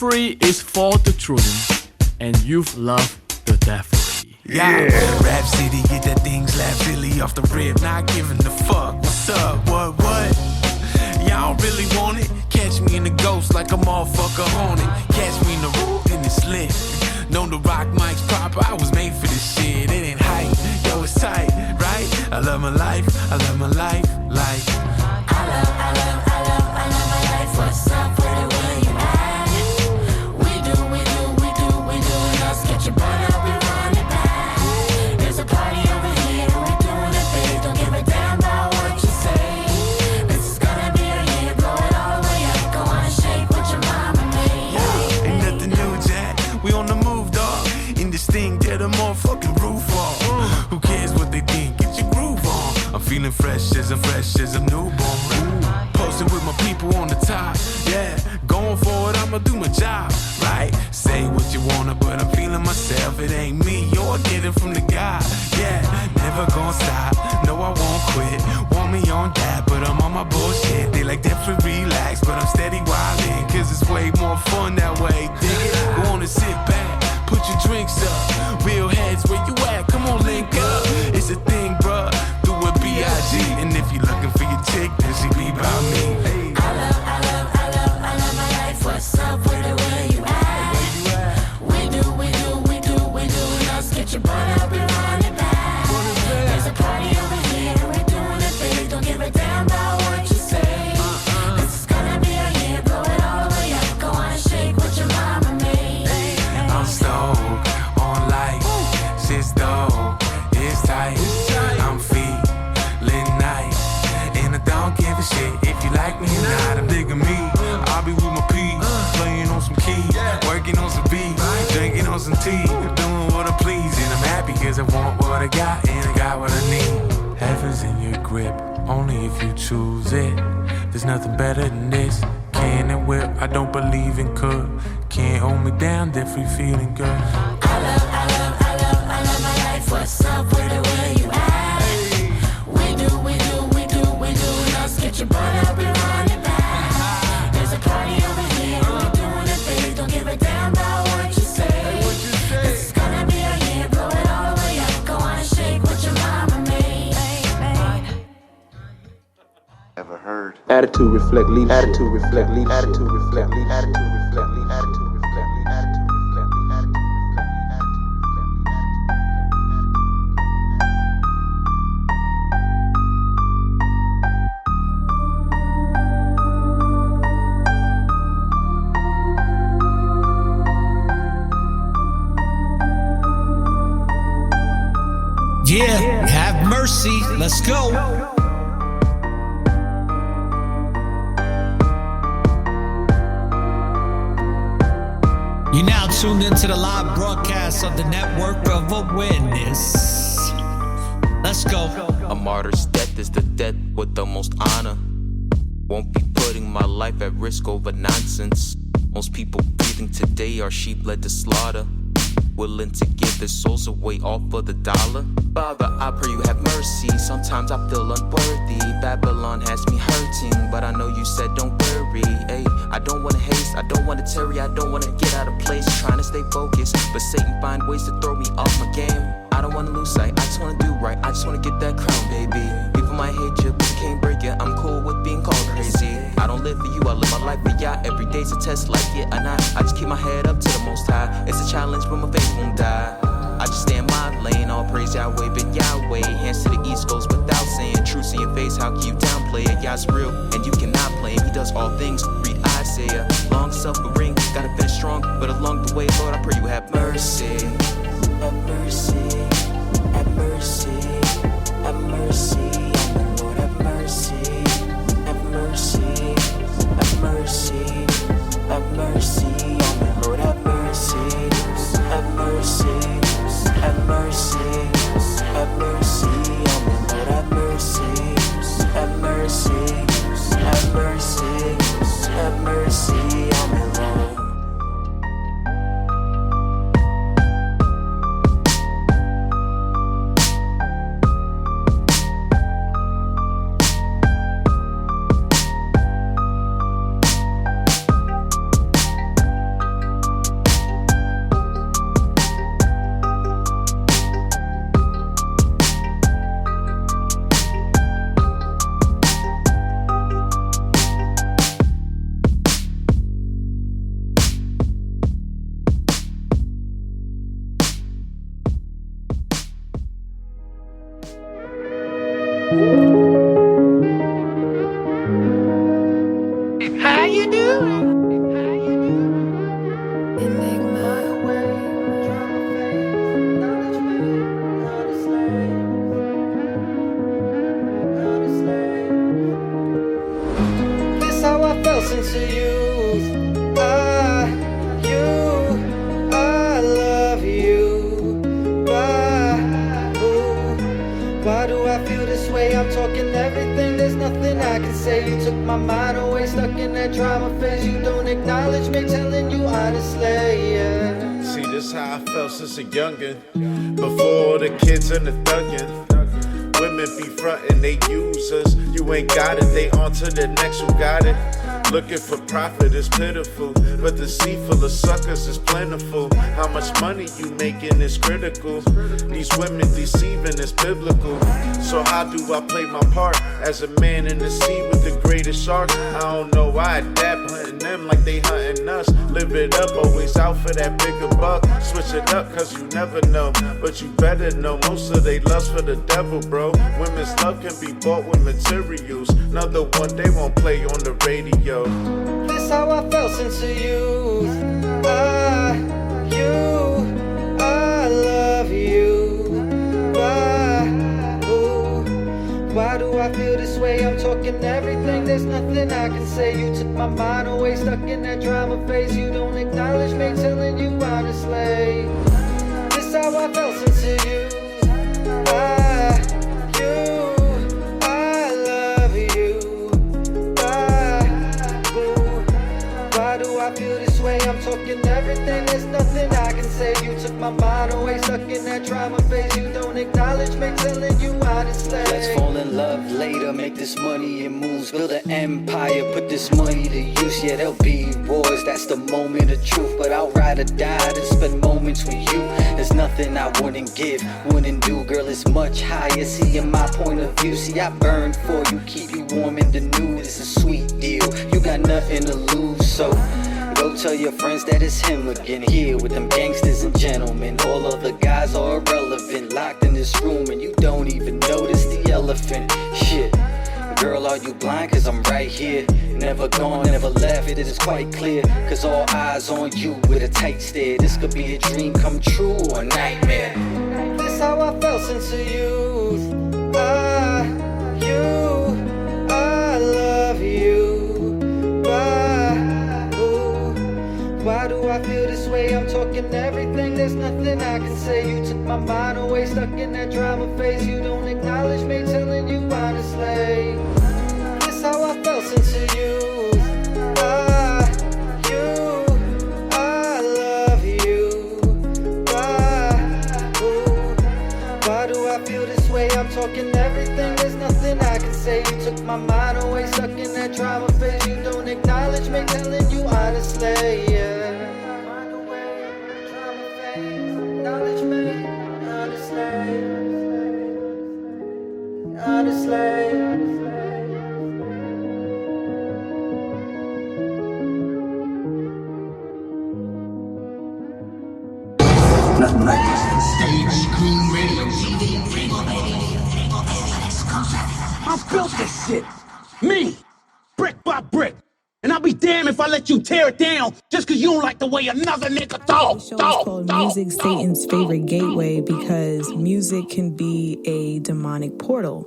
free is for the children, and youth love the death free. Yeah, Rap City, get that thing slap silly off the rip, not giving a fuck. What's up? What? Y'all really want it? Catch me in the ghost like a motherfucker haunted. Catch me in the room in the slit. Known to rock mics proper, I was made for this shit. It ain't hype, yo, it's tight, right? I love my life, I love my life, like I love my life. What's up, pretty, where you at? We do, let's get your butt up and run it back. There's a party over here, we're doing it big. Don't give a damn about what you say. This is gonna be a year, blow it all the way up. Go on and shake what your mama made. Yeah, ain't nothing new, Jack. We on the move, dog. In this thing, tear the motherfucking roof off. Who cares what they think? Get your groove on. I'm feeling fresh as a newborn. Posting with my people on the top. Yeah, going forward, I'ma do my job. Right? Say what you wanna, but I'm feeling myself. It ain't me, you'll get it from the God. Yeah, never gonna stop. No, I won't quit. Want me on that, but I'm on my bullshit. They like that for relax, but I'm steady wildin'. Cause it's way more fun that way. Dig it? Go on and sit back. Put your drinks up. Real heads, where you at? Come on, link up. It's a thing, bruh. Do it B.I.G. And if you're looking for your chick, then she be by me. Hey. I love my life. What's up, pretty, where you at? We do. Let's get your butt up and run it back. There's a party over here, we're doing it big. Don't give a damn about what you say. This is gonna be a year, blow it all the way up. Go on and shake what your mama made. I'm stoked on life, shit's dope, it's tight. I'm feeling nice, and I don't give a shit if you like me or not. I'm digging me, I'll be with my P, playing on some keys, working on some beats, drinking on some tea, doing what I please, and I'm happy cause I want what I got, and I got what I need. Heaven's in your grip, only if you choose it. There's nothing better than this. Can and will, I don't believe in could. Can't hold me down, definitely feeling good. I love my life. What's up, pretty, where you at? We do. Let's get your butt up and run it back. There's a party over here, we're doing it big. Don't give a damn about what you say. This is gonna be a year, blow it all the way up. Go on and shake what your mama made. Ever heard? Attitude reflect leadership. Attitude reflect leadership. Attitude reflect leadership. Attitude reflect leadership. Attitude reflect leadership. Yeah, have mercy. Let's go. You're now tuned into the live broadcast of the Network of Awareness. Let's go. A martyr's death is the death with the most honor. Won't be putting my life at risk over nonsense. Most people breathing today are sheep led to slaughter, willing to give their souls away all for the dollar. Father, I pray you have mercy. Sometimes I feel unworthy. Babylon has me hurting, but I know you said don't worry. Ay, I don't wanna haste, I don't wanna tarry, I don't wanna get out of place, trying to stay focused, but Satan find ways to throw me off my game. I don't wanna lose sight, I just wanna do right, I just wanna get that crown, baby. People might hate you, but you can't break it. I'm cool with being called crazy. I don't live for you, I live my life for ya. Every day's a test like it or not. I just keep my head up to the most high. It's a challenge, but my faith won't die. I just stay in my lane, all praise Yahweh, but Yahweh. Hands to the east goes without saying. Truth in your face, how can you downplay it? Yah's real, and you cannot play him. He does all things, read Isaiah. Long suffering, gotta finish strong, but along the way, Lord, I pray you have mercy. Have mercy, have mercy, have mercy. Lord, have mercy, have mercy, have mercy, have mercy. Lord, have mercy, have mercy. Have mercy, have mercy, Lord, have mercy, have mercy, have mercy, have mercy on me, Lord. How you doing? This how I felt since the youth. I love you. Why do I feel this way? I'm talking everything, there's nothing I can say. You took my mind away, stuck in that drama phase. You don't acknowledge me, telling you honestly, yeah. See, this how I felt since a youngin'. Before the kids and the thuggin'. Women be frontin', they use us. You ain't got it, they on to the next who got it. Looking for profit is pitiful, but the sea full of suckers is plentiful. How much money you making is critical. These women deceiving is biblical. So how do I play my part as a man in the sea with the greatest sharks? I don't know why I adapt, hunting them like they hunting us. Live it up, always out for that bigger buck. Switch it up cause you never know, but you better know most of they lust for the devil, bro. Women's love can be bought with materials. Another one they won't play on the radio. This how I felt since the youth. I love you. Why do I feel this way? I'm talking everything, there's nothing I can say. You took my mind away, stuck in that drama phase. You don't acknowledge me, telling you honestly. This how I felt since the youth. I feel this way, I'm talking everything, there's nothing I can say. You took my mind away, stuck in that drama phase. You don't acknowledge me, telling you honestly. Let's fall in love later, make this money and moves. Build an empire, put this money to use. Yeah, there'll be wars, that's the moment of truth. But I'll ride or die to spend moments with you. There's nothing I wouldn't give, wouldn't do. Girl, it's much higher, seeing my point of view. See, I burn for you, keep you warm in the new. It's a sweet deal, you got nothing to lose, so go tell your friends that it's him again. Here with them gangsters and gentlemen. All other guys are irrelevant. Locked in this room and you don't even notice the elephant. Shit, girl, are you blind? Cause I'm right here. Never gone, never left, it is quite clear. Cause all eyes on you with a tight stare. This could be a dream come true or a nightmare. This how I felt since the youth. I love you. Why do I feel this way? I'm talking everything, there's nothing I can say. You took my mind away, stuck in that drama phase. You don't acknowledge me, telling you honestly. This how I felt since the youth. I love you. Why do I feel this way? I'm talking everything, there's nothing I can say. You took my mind away, stuck in that drama phase. You don't acknowledge me, telling you honestly, yeah. Acknowledge me, honestly. Nothing like this. Stage, screen, radio, TV, I built this shit. Me. Brick by brick. And I'll be damned if I let you tear it down just cause you don't like the way another nigga talk. The show is called Music Satan's Favorite Gateway because music can be a demonic portal.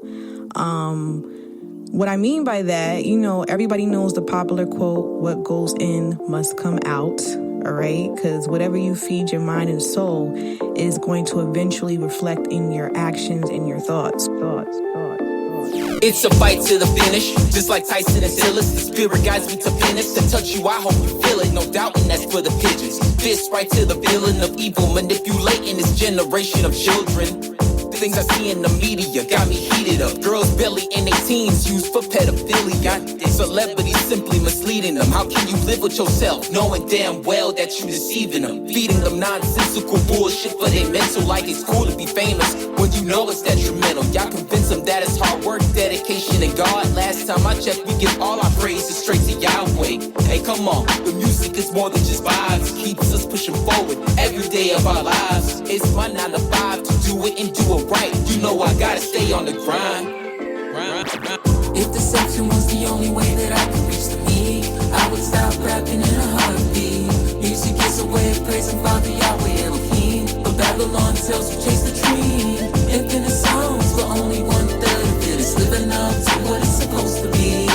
What I mean by that, you know, everybody knows the popular quote, what goes in must come out. All right, because whatever you feed your mind and soul is going to eventually reflect in your actions and your thoughts. It's a fight to the finish, just like Tyson and Silas. The spirit guides me to finish. To touch you, I hope you feel it. No doubting that's for the pigeons. Fist right to the villain of evil, manipulating this generation of children. The things I see in the media got me heated up. Girls barely in their teens used for pedophilia. Celebrities simply misleading them. How can you live with yourself, knowing damn well that you deceiving them? Feeding them nonsensical bullshit for their mental, like it's cool to be famous when you know it's detrimental. Y'all convince them that it's hard work, dedication, and God. Last time I checked, we give all our praises straight to Yahweh. Hey, come on, the music is more than just vibes. It keeps us pushing forward every day of our lives. It's my 9 to 5 to do it and do it right. You know I gotta stay on the grind. If deception was the only way that I could reach the me, I would stop rapping in a heartbeat. Music is a way of praising Father Yahweh Elohim, but Babylon tells you chase the dream. Infinite songs, but only 1/3 of it is living up to what it's supposed to be.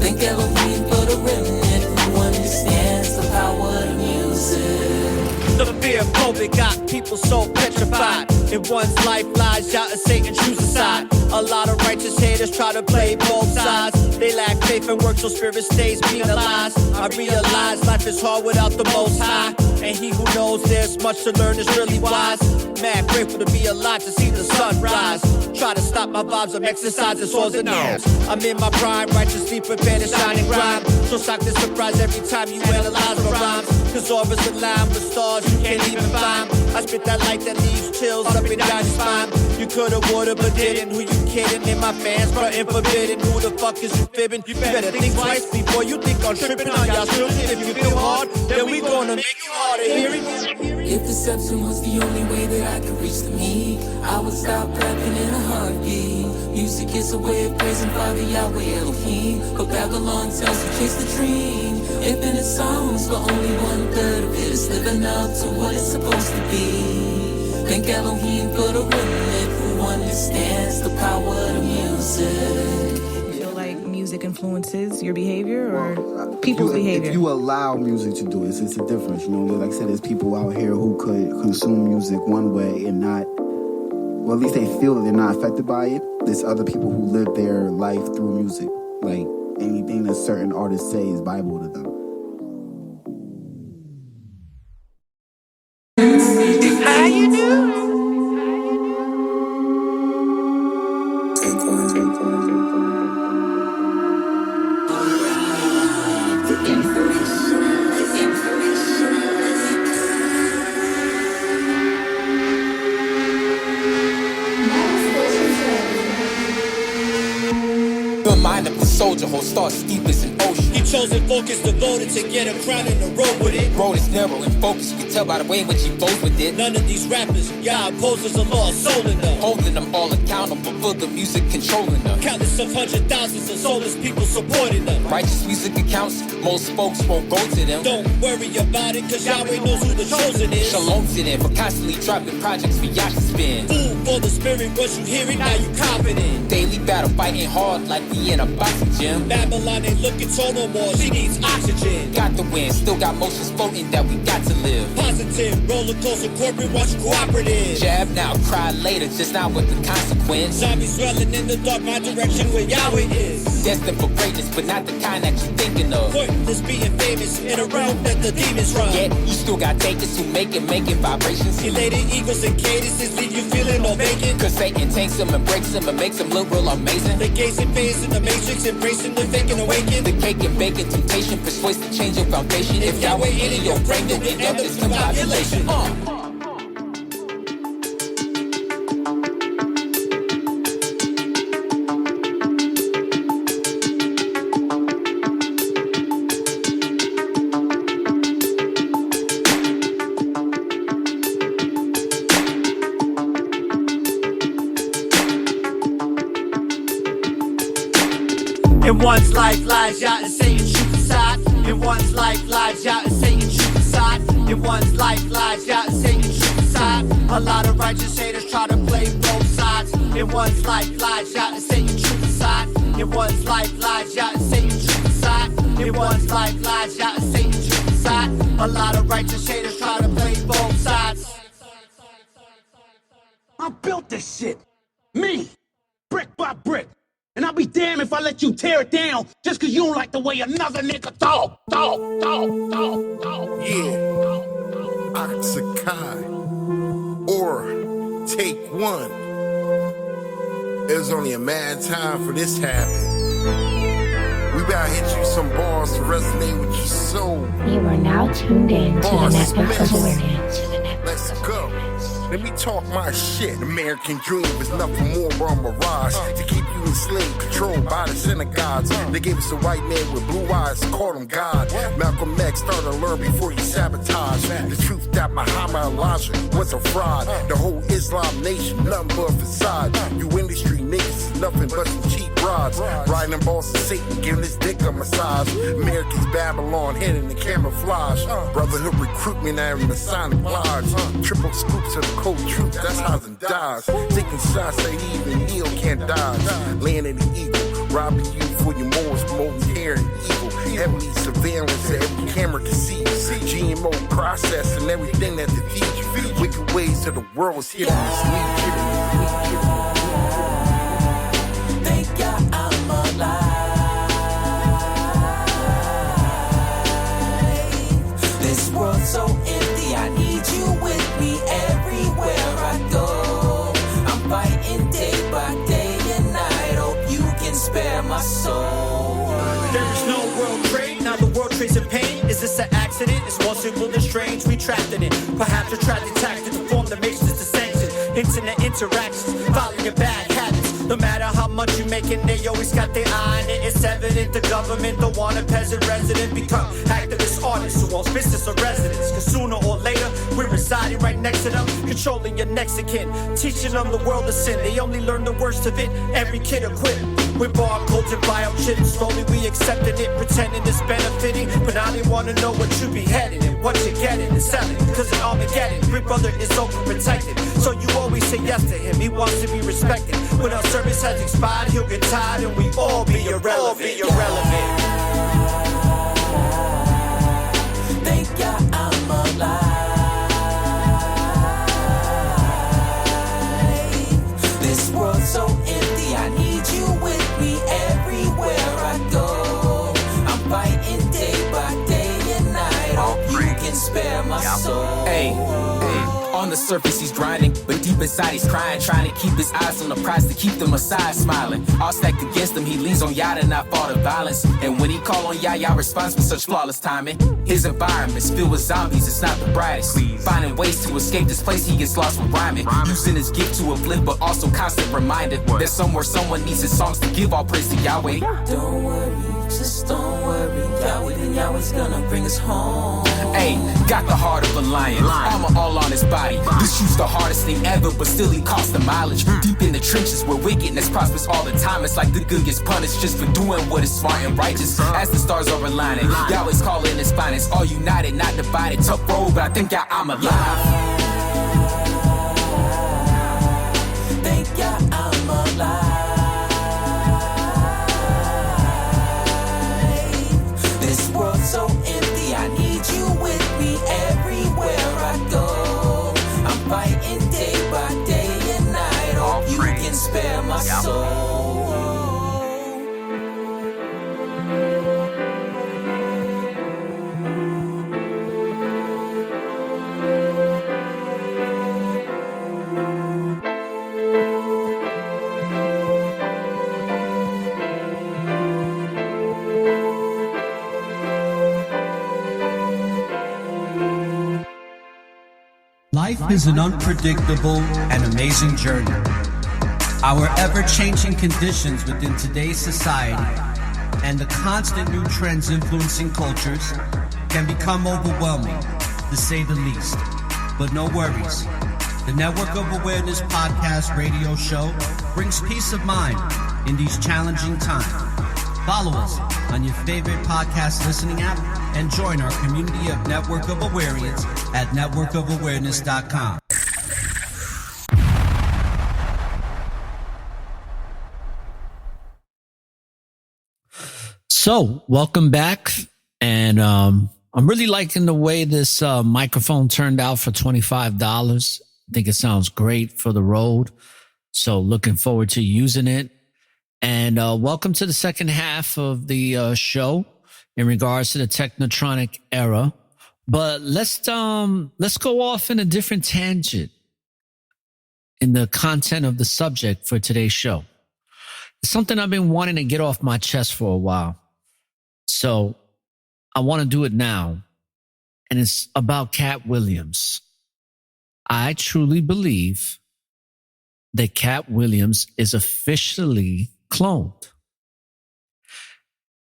Thank Elohim for the remnant who understands the power of music. The fear of COVID got people so petrified. In one's life lies out and Satan chooses a side. A lot of righteous haters try to play both sides. They lack faith and work so spirit stays penalized. I realize life is hard without the Most High, and he who knows there's much to learn is really wise. Mad grateful to be alive to see the sun rise. Try to stop my vibes, I'm exercising swords and arms. I'm in my prime, righteously prepared to shine and grind. So shocked and surprised every time you analyze my rhymes. Cause orbits align with stars you can't even find. I spit that light that leaves chills up and down your spine. You coulda, woulda, but didn't. Who you kidding? And my fans frontin' forbidden. Who the fuck is you fibbing? You better think twice before you think on tripping on y'all children. If you feel hard, then we gonna make you harder. Hear it? If deception was the only way that I could reach the me, I would stop rapping in a heartbeat. Music is a way of praising Father Yahweh Elohim, but Babylon tells you chase the dream. Infinite songs, but only 1/3 of it is living up to what it's supposed to be. Thank Elohim for the remnant who understands the power of music. Feel like music influences your behavior or people's behavior? If you allow music to do it, it's a difference. You know, like I said, there's people out here who could consume music one way and not, well, at least they feel that they're not affected by it. There's other people who live their life through music. Like anything that certain artists say is Bible to them. How you doing? The mind of the soldier holds thoughts deep as an ocean. He chose and focused, devoted to get a crown and a road with it. Road is narrow and focused, you can tell by the way in which he flows with it. None of these rappers, y'all opposers are lost soul in them. Holding them all accountable for the music controlling them. Countless of hundred thousands of soulless people supporting them. Righteous music accounts, most folks won't go to them. Don't worry about it, cause Yahweh knows who the chosen is. Shalom to them for constantly dropping projects for y'all to spin. Food for the spirit, once you hear it, now you confident. Daily battle, fighting hard like we in a boxing gym. Babylon ain't looking tall no more, she needs oxygen. Got the wind, still got motions floating that we got to live. Positive, roller coaster, corporate, watch cooperative. Jab now, cry later, just not with the consequence. Zombies swelling in the dark, my direction where Yahweh is. Destined for greatness, but not the kind that you're thinking of. Pointless being famous in a realm that the demons run. Yet, you still got takers who making vibrations. Elated egos and cadences leave you feeling all vacant. Cause Satan takes them and breaks them and makes them look real amazing. The gaze and phase in the matrix, embracing the vacant awakened. The cake and bacon temptation persuades to change your foundation. If Yahweh in your brain, you'll end up this confabulation. In one's life lies Yah and Satan choose a side. In one's life lies Yah and Satan choose a side. In one's life lies Yah and Satan choose a side. A lot of righteous haters try to play both sides. In one's life lies Yah and Satan choose a side. In one's life lies Yah and Satan choose a side. In one's life lies Yah and Satan choose a side. A lot of righteous haters try to play both sides. I built this shit. Me. Brick by brick. And I'll be damned if I let you tear it down just cause you don't like the way another nigga talk. Yeah. Oxakai. Or take one. There's only a mad time for this to happen. We about to hit you some bars to resonate with your soul. You are now tuned in to the Network of Awareness. Let's go. Let me talk my shit. American dream is nothing more but a mirage to keep you enslaved, controlled by the synagogues. They gave us a white man with blue eyes, called him God. Malcolm X started to learn before he sabotaged the truth that Muhammad Elijah was a fraud. The whole Islam nation, nothing but a facade. You industry niggas nothing but some cheap rods. Riding boss of Satan, giving his dick a massage. America's Babylon, hidden in camouflage. Brotherhood recruitment and Masonic lodge. Triple scoops of the cold truth, that's how them dies. Taking shots that even Neil can't dodge. Landing the eagle, robbing you for your morals, promoting hair and evil. Heavily surveillance that every camera can see. GMO processing everything that they feed you. Wicked ways to the world is hidden. Thank God I'm alive. This world's so empty, I need you with me everywhere I go. I'm fighting day by day and night, hope you can spare my soul. There is no world trade, now the world trades in pain. Is this an accident? It's more simple than strange, we trapped in it. Perhaps a tragic tactic, the form that makes this the sanction. Internet interactions, following your bad habits. No matter how much you making, they always got their eye on it. It's evident the government don't want a peasant resident become activist artists who owns business or residence. Cause sooner or later, we're residing right next to them, controlling your next of kin, teaching them the world of sin. They only learn the worst of it, every kid equipped with barcodes and biochips. Slowly we accepted it, pretending it's benefiting. But now they wanna know what you be heading and what you're getting and selling. Cause in Armageddon, Big Brother is overprotected. So you always say yes to him, he wants to be respected. When our service has expired, he'll get tired and we all be irrelevant. Thank God I'm alive. This world's so empty, I need you with me everywhere I go. I'm fighting day by day and night, hope you can spare my soul. Hey, on the surface he's grinding, but deep inside he's crying, trying to keep his eyes on the prize to keep the Messiah smiling. All stacked against him, he leans on Yah to not fall to violence. And when he call on Yah, Yah responds with such flawless timing. His environment's filled with zombies, it's not the brightest. Finding ways to escape this place, he gets lost with rhyming. Using his gift to uplift, but also constant reminder that somewhere someone needs his songs to give all praise to Yahweh. Don't worry, just don't worry. Yahweh and Yahweh's gonna bring us home. Hey, got the heart of a lion, armor all on his body. This shoot's the hardest thing ever, but still he costs the mileage. Deep in the trenches where wickedness prospers all the time. It's like the good gets punished just for doing what is smart and righteous. As the stars are aligning, Yahweh's calling his finest. All united, not divided. Tough road, but I think I'm alive. Thank God I'm alive. This world's so empty, I need you with me everywhere I go. I'm fighting day by day and night, hope you can spare my soul. Life is an unpredictable and amazing journey. Our ever-changing conditions within today's society and the constant new trends influencing cultures can become overwhelming, to say the least. But no worries. The Network of Awareness podcast radio show brings peace of mind in these challenging times. Follow us on your favorite podcast listening app and join our community of Network of Awareness at networkofawareness.com. So, welcome back. And I'm really liking the way this microphone turned out for $25. I think it sounds great for the road. So, looking forward to using it. And welcome to the second half of the show in regards to the TechnoTronic Era. But let's go off in a different tangent in the content of the subject for today's show. It's something I've been wanting to get off my chest for a while. So I want to do it now. And it's about Cat Williams. I truly believe that Cat Williams is officially cloned.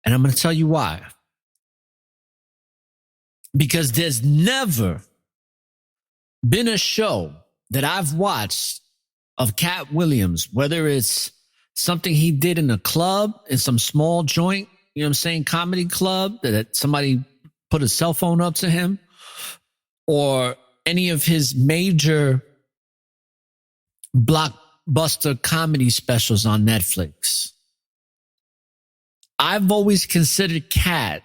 And I'm going to tell you why. Because there's never been a show that I've watched of Cat Williams, whether it's something he did in a club, in some small joint, you know what I'm saying, comedy club, that somebody put a cell phone up to him, or any of his major blockbuster comedy specials on Netflix. I've always considered Cat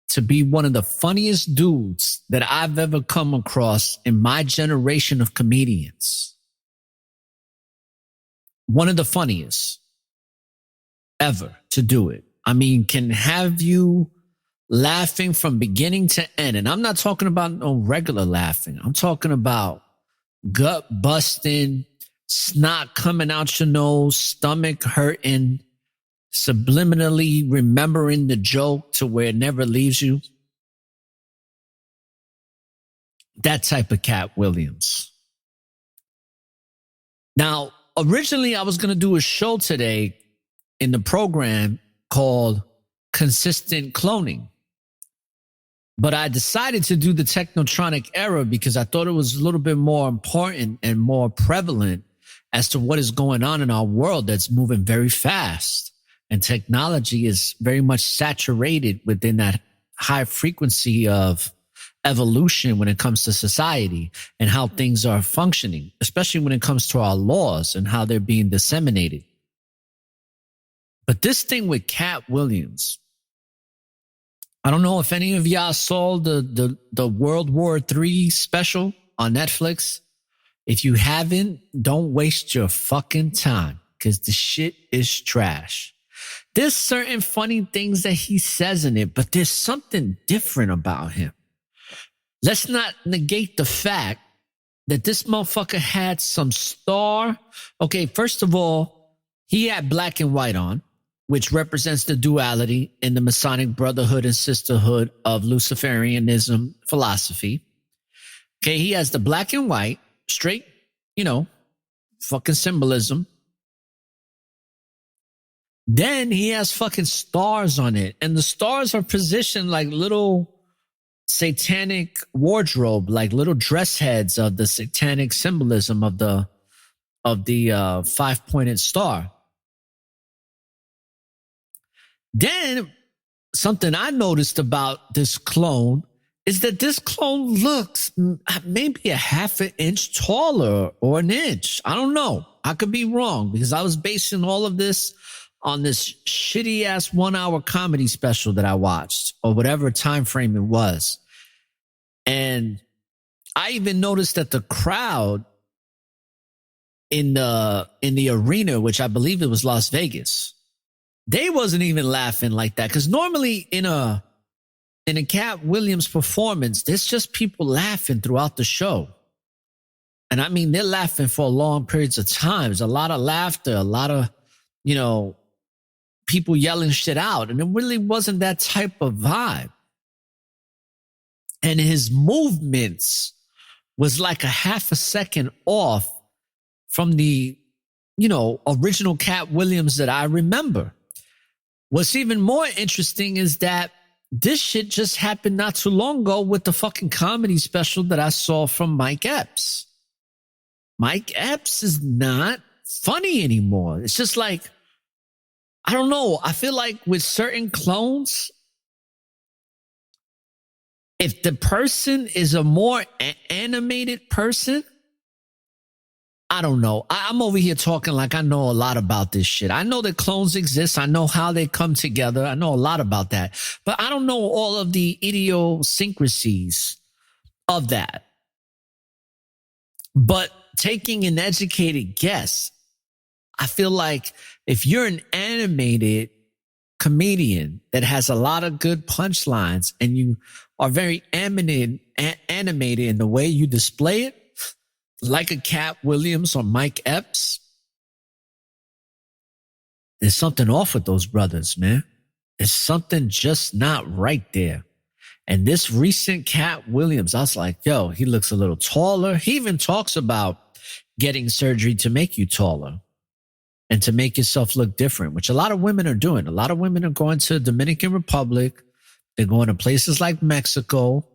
to be one of the funniest dudes that I've ever come across in my generation of comedians. One of the funniest ever to do it. I mean, can have you laughing from beginning to end. And I'm not talking about no regular laughing. I'm talking about gut busting, snot coming out your nose, stomach hurting, subliminally remembering the joke to where it never leaves you. That type of Cat Williams. Now, originally I was going to do a show today in the program called Consistent Cloning. But I decided to do the TechnoTronic Era because I thought it was a little bit more important and more prevalent as to what is going on in our world that's moving very fast. And technology is very much saturated within that high frequency of evolution when it comes to society and how things are functioning, especially when it comes to our laws and how they're being disseminated. But this thing with Cat Williams, I don't know if any of y'all saw the World War III special on Netflix. If you haven't, don't waste your fucking time because the shit is trash. There's certain funny things that he says in it, but there's something different about him. Let's not negate the fact that this motherfucker had some star. Okay, first of all, he had black and white on, which represents the duality in the Masonic brotherhood and sisterhood of Luciferianism philosophy. Okay, he has the black and white, straight, fucking symbolism. Then he has fucking stars on it. And the stars are positioned like little satanic wardrobe, like little dress heads of the satanic symbolism of the five-pointed star. Then something I noticed about this clone is that this clone looks maybe a half an inch taller or an inch. I don't know. I could be wrong because I was basing all of this on this shitty ass 1 hour comedy special that I watched or whatever time frame it was. And I even noticed that the crowd in the arena, which I believe it was Las Vegas, they wasn't even laughing like that. Cause normally in a Cat Williams performance, there's just people laughing throughout the show. And I mean, they're laughing for long periods of time. There's a lot of laughter, a lot of, people yelling shit out. And it really wasn't that type of vibe. And his movements was like a half a second off from the, original Cat Williams that I remember. What's even more interesting is that this shit just happened not too long ago with the fucking comedy special that I saw from Mike Epps. Mike Epps is not funny anymore. It's just like, I don't know. I feel like with certain clones, if the person is a more animated person, I don't know. I'm over here talking like I know a lot about this shit. I know that clones exist. I know how they come together. I know a lot about that. But I don't know all of the idiosyncrasies of that. But taking an educated guess, I feel like if you're an animated comedian that has a lot of good punchlines and you are very animated in the way you display it, like a Cat Williams or Mike Epps, there's something off with those brothers, man. There's something just not right there. And this recent Cat Williams, I was like, yo, he looks a little taller. He even talks about getting surgery to make you taller and to make yourself look different, which a lot of women are doing. A lot of women are going to Dominican Republic. They're going to places like Mexico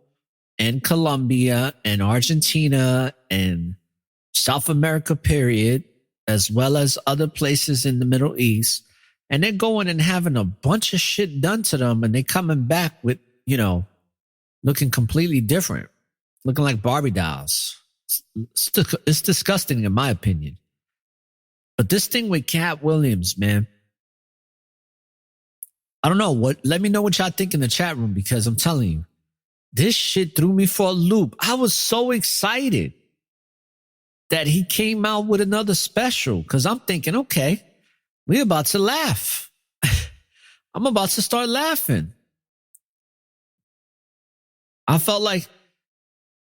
and Colombia and Argentina and South America, period. as well as other places in the Middle East. And they're going and having a bunch of shit done to them. And they're coming back with, looking completely different, looking like Barbie dolls. It's disgusting in my opinion. But this thing with Cat Williams, man, I don't know let me know what y'all think in the chat room, because I'm telling you, this shit threw me for a loop. I was so excited that he came out with another special, because I'm thinking, okay, we're about to laugh. I'm about to start laughing. I felt like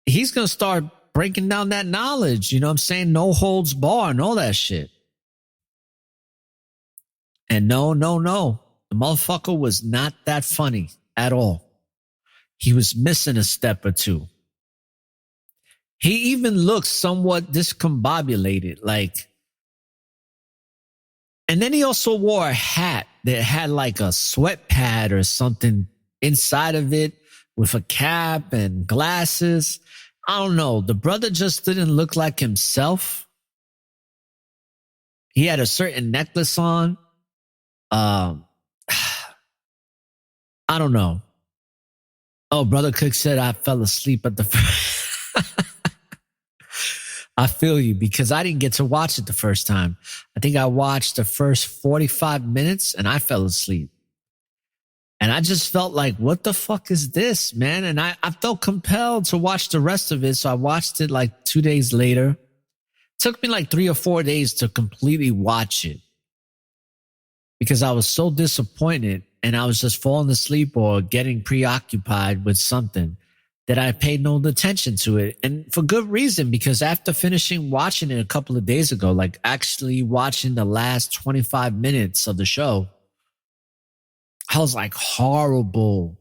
he's going to start breaking down that knowledge. You know what I'm saying? No holds bar and all that shit. And no. The motherfucker was not that funny at all. He was missing a step or two. He even looked somewhat discombobulated, and then he also wore a hat that had like a sweat pad or something inside of it with a cap and glasses. I don't know. The brother just didn't look like himself. He had a certain necklace on. I don't know. Oh, Brother Cook said I fell asleep at the first. I feel you, because I didn't get to watch it the first time. I think I watched the first 45 minutes and I fell asleep. And I just felt like, what the fuck is this, man? And I felt compelled to watch the rest of it. So I watched it like 2 days later. It took me like 3 or 4 days to completely watch it, because I was so disappointed and I was just falling asleep or getting preoccupied with something that I paid no attention to it. And for good reason, because after finishing watching it a couple of days ago, like actually watching the last 25 minutes of the show, I was like, horrible.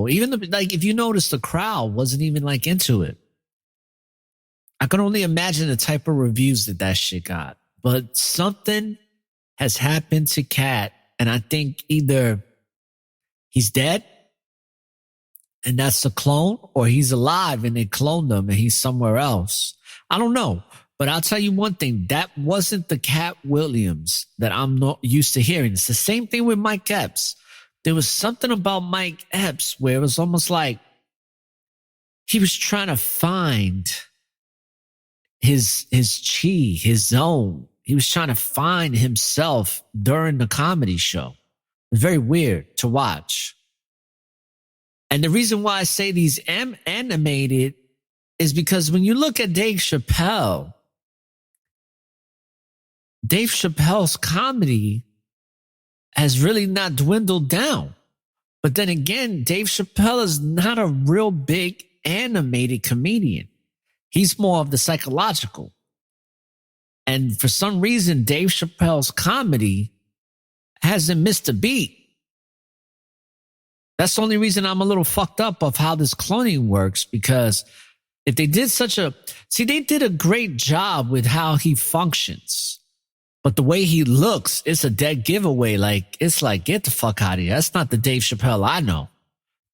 Even if you notice, the crowd wasn't even like into it. I can only imagine the type of reviews that shit got. But something has happened to Cat, and I think either he's dead and that's a clone, or he's alive and they cloned him and he's somewhere else. I don't know. But I'll tell you one thing. That wasn't the Cat Williams that I'm not used to hearing. It's the same thing with Mike Epps. There was something about Mike Epps where it was almost like he was trying to find his chi, his zone. He was trying to find himself during the comedy show. It's very weird to watch. And the reason why I say these animated is because when you look at Dave Chappelle's comedy has really not dwindled down. But then again, Dave Chappelle is not a real big animated comedian. He's more of the psychological. And for some reason, Dave Chappelle's comedy hasn't missed a beat. That's the only reason I'm a little fucked up of how this cloning works, because if they did they did a great job with how he functions. But the way he looks, it's a dead giveaway. It's like, get the fuck out of here. That's not the Dave Chappelle I know.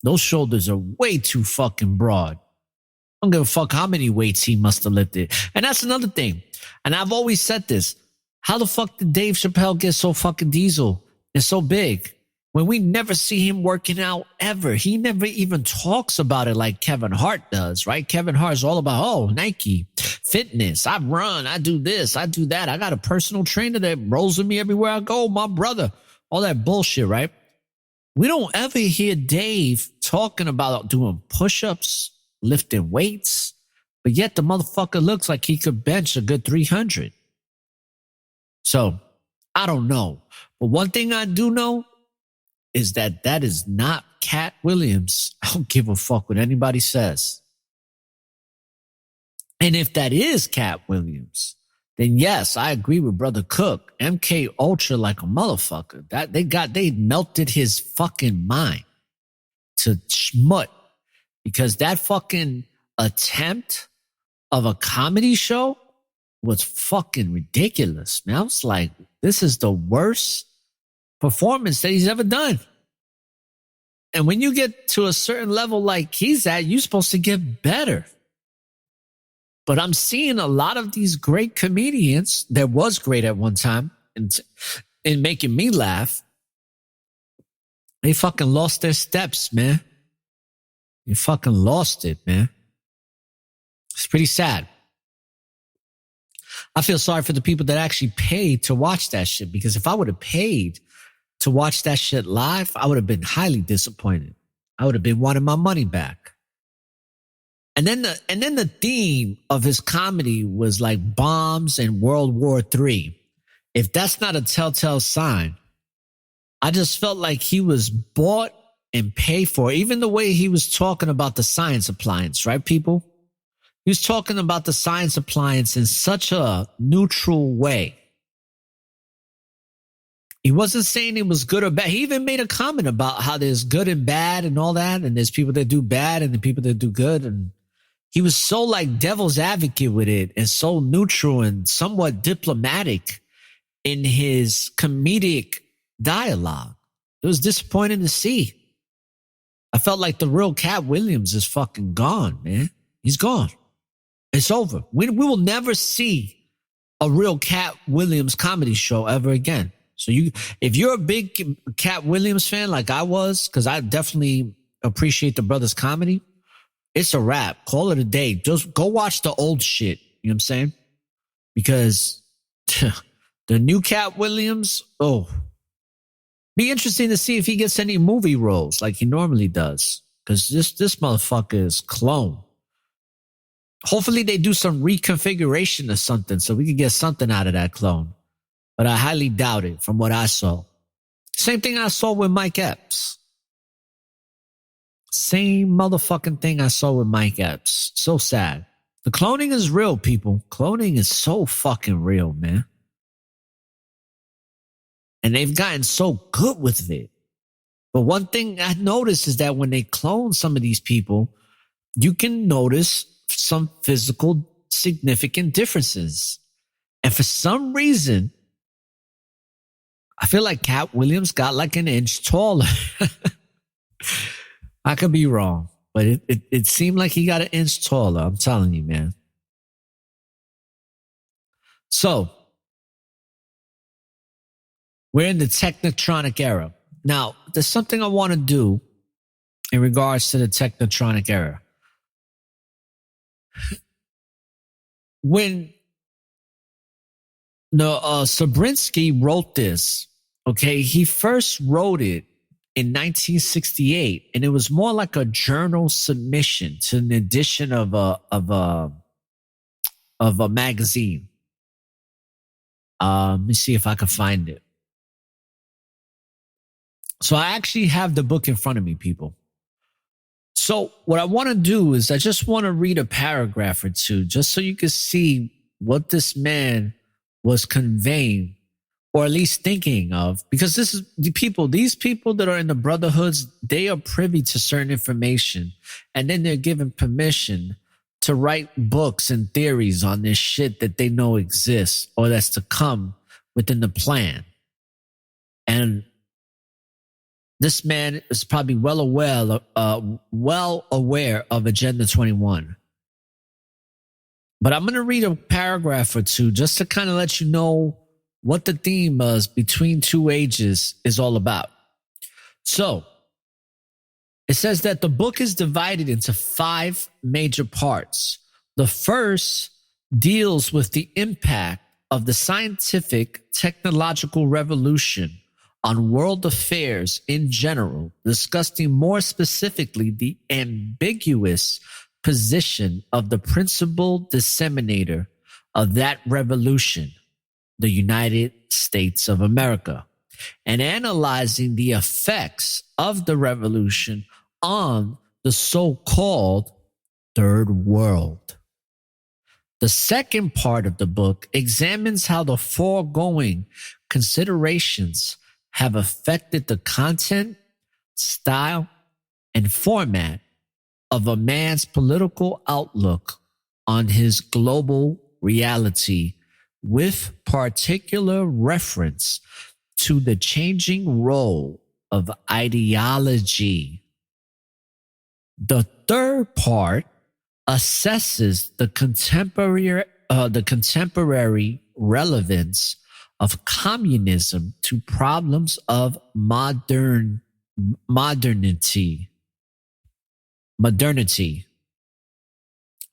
Those shoulders are way too fucking broad. I don't give a fuck how many weights he must have lifted. And that's another thing. And I've always said this. How the fuck did Dave Chappelle get so fucking diesel and so big when we never see him working out ever? He never even talks about it like Kevin Hart does, right? Kevin Hart is all about, Nike, fitness. I run, I do this, I do that. I got a personal trainer that rolls with me everywhere I go, my brother. All that bullshit, right? We don't ever hear Dave talking about doing push-ups, lifting weights, but yet the motherfucker looks like he could bench a good 300. So, I don't know. But one thing I do know is that is not Cat Williams. I don't give a fuck what anybody says. And if that is Cat Williams, then yes, I agree with Brother Cook. MK Ultra like a motherfucker. They melted his fucking mind to schmut, because that fucking attempt of a comedy show was fucking ridiculous, man. I was like, this is the worst performance that he's ever done. And when you get to a certain level like he's at, you're supposed to get better. But I'm seeing a lot of these great comedians that was great at one time in making me laugh. They fucking lost their steps, man. They fucking lost it, man. It's pretty sad. I feel sorry for the people that actually paid to watch that shit, because if I would have paid to watch that shit live, I would have been highly disappointed. I would have been wanting my money back. And then the theme of his comedy was like bombs and World War III. If that's not a telltale sign, I just felt like he was bought and paid for. Even the way he was talking about the science appliance, right, people? He was talking about the science appliance in such a neutral way. He wasn't saying it was good or bad. He even made a comment about how there's good and bad and all that, and there's people that do bad and the people that do good. And he was so like devil's advocate with it and so neutral and somewhat diplomatic in his comedic dialogue. It was disappointing to see. I felt like the real Cat Williams is fucking gone, man. He's gone. It's over. We will never see a real Cat Williams comedy show ever again. So if you're a big Cat Williams fan like I was, because I definitely appreciate the brother's comedy, it's a wrap. Call it a day. Just go watch the old shit. You know what I'm saying? Because the new Cat Williams, be interesting to see if he gets any movie roles like he normally does. Because this motherfucker is clone. Hopefully they do some reconfiguration or something so we can get something out of that clone. But I highly doubt it from what I saw. Same thing I saw with Mike Epps. Same motherfucking thing I saw with Mike Epps. So sad. The cloning is real, people. Cloning is so fucking real, man. And they've gotten so good with it. But one thing I noticed is that when they clone some of these people, you can notice some physical significant differences. And for some reason, I feel like Cat Williams got like an inch taller. I could be wrong, but it seemed like he got an inch taller. I'm telling you, man. So, we're in the TechnoTronic era. Now, there's something I want to do in regards to the TechnoTronic era. When Sabrinsky wrote this, okay, he first wrote it in 1968, and it was more like a journal submission to an edition of a magazine. Let me see if I can find it. So I actually have the book in front of me, people. So what I want to do is I just want to read a paragraph or two, just so you can see what this man was conveying, or at least thinking of, because this is these people that are in the brotherhoods, they are privy to certain information, and then they're given permission to write books and theories on this shit that they know exists or that's to come within the plan. And this man is probably well aware of Agenda 21. But I'm going to read a paragraph or two just to kind of let you know what the theme is between two ages is all about. So, it says that the book is divided into 5 major parts. The first deals with the impact of the scientific technological revolution on world affairs in general, discussing more specifically the ambiguous position of the principal disseminator of that revolution, the United States of America, and analyzing the effects of the revolution on the so-called Third World. The second part of the book examines how the foregoing considerations have affected the content, style, and format of a man's political outlook on his global reality, with particular reference to the changing role of ideology. The third part assesses the contemporary relevance of communism to problems of modernity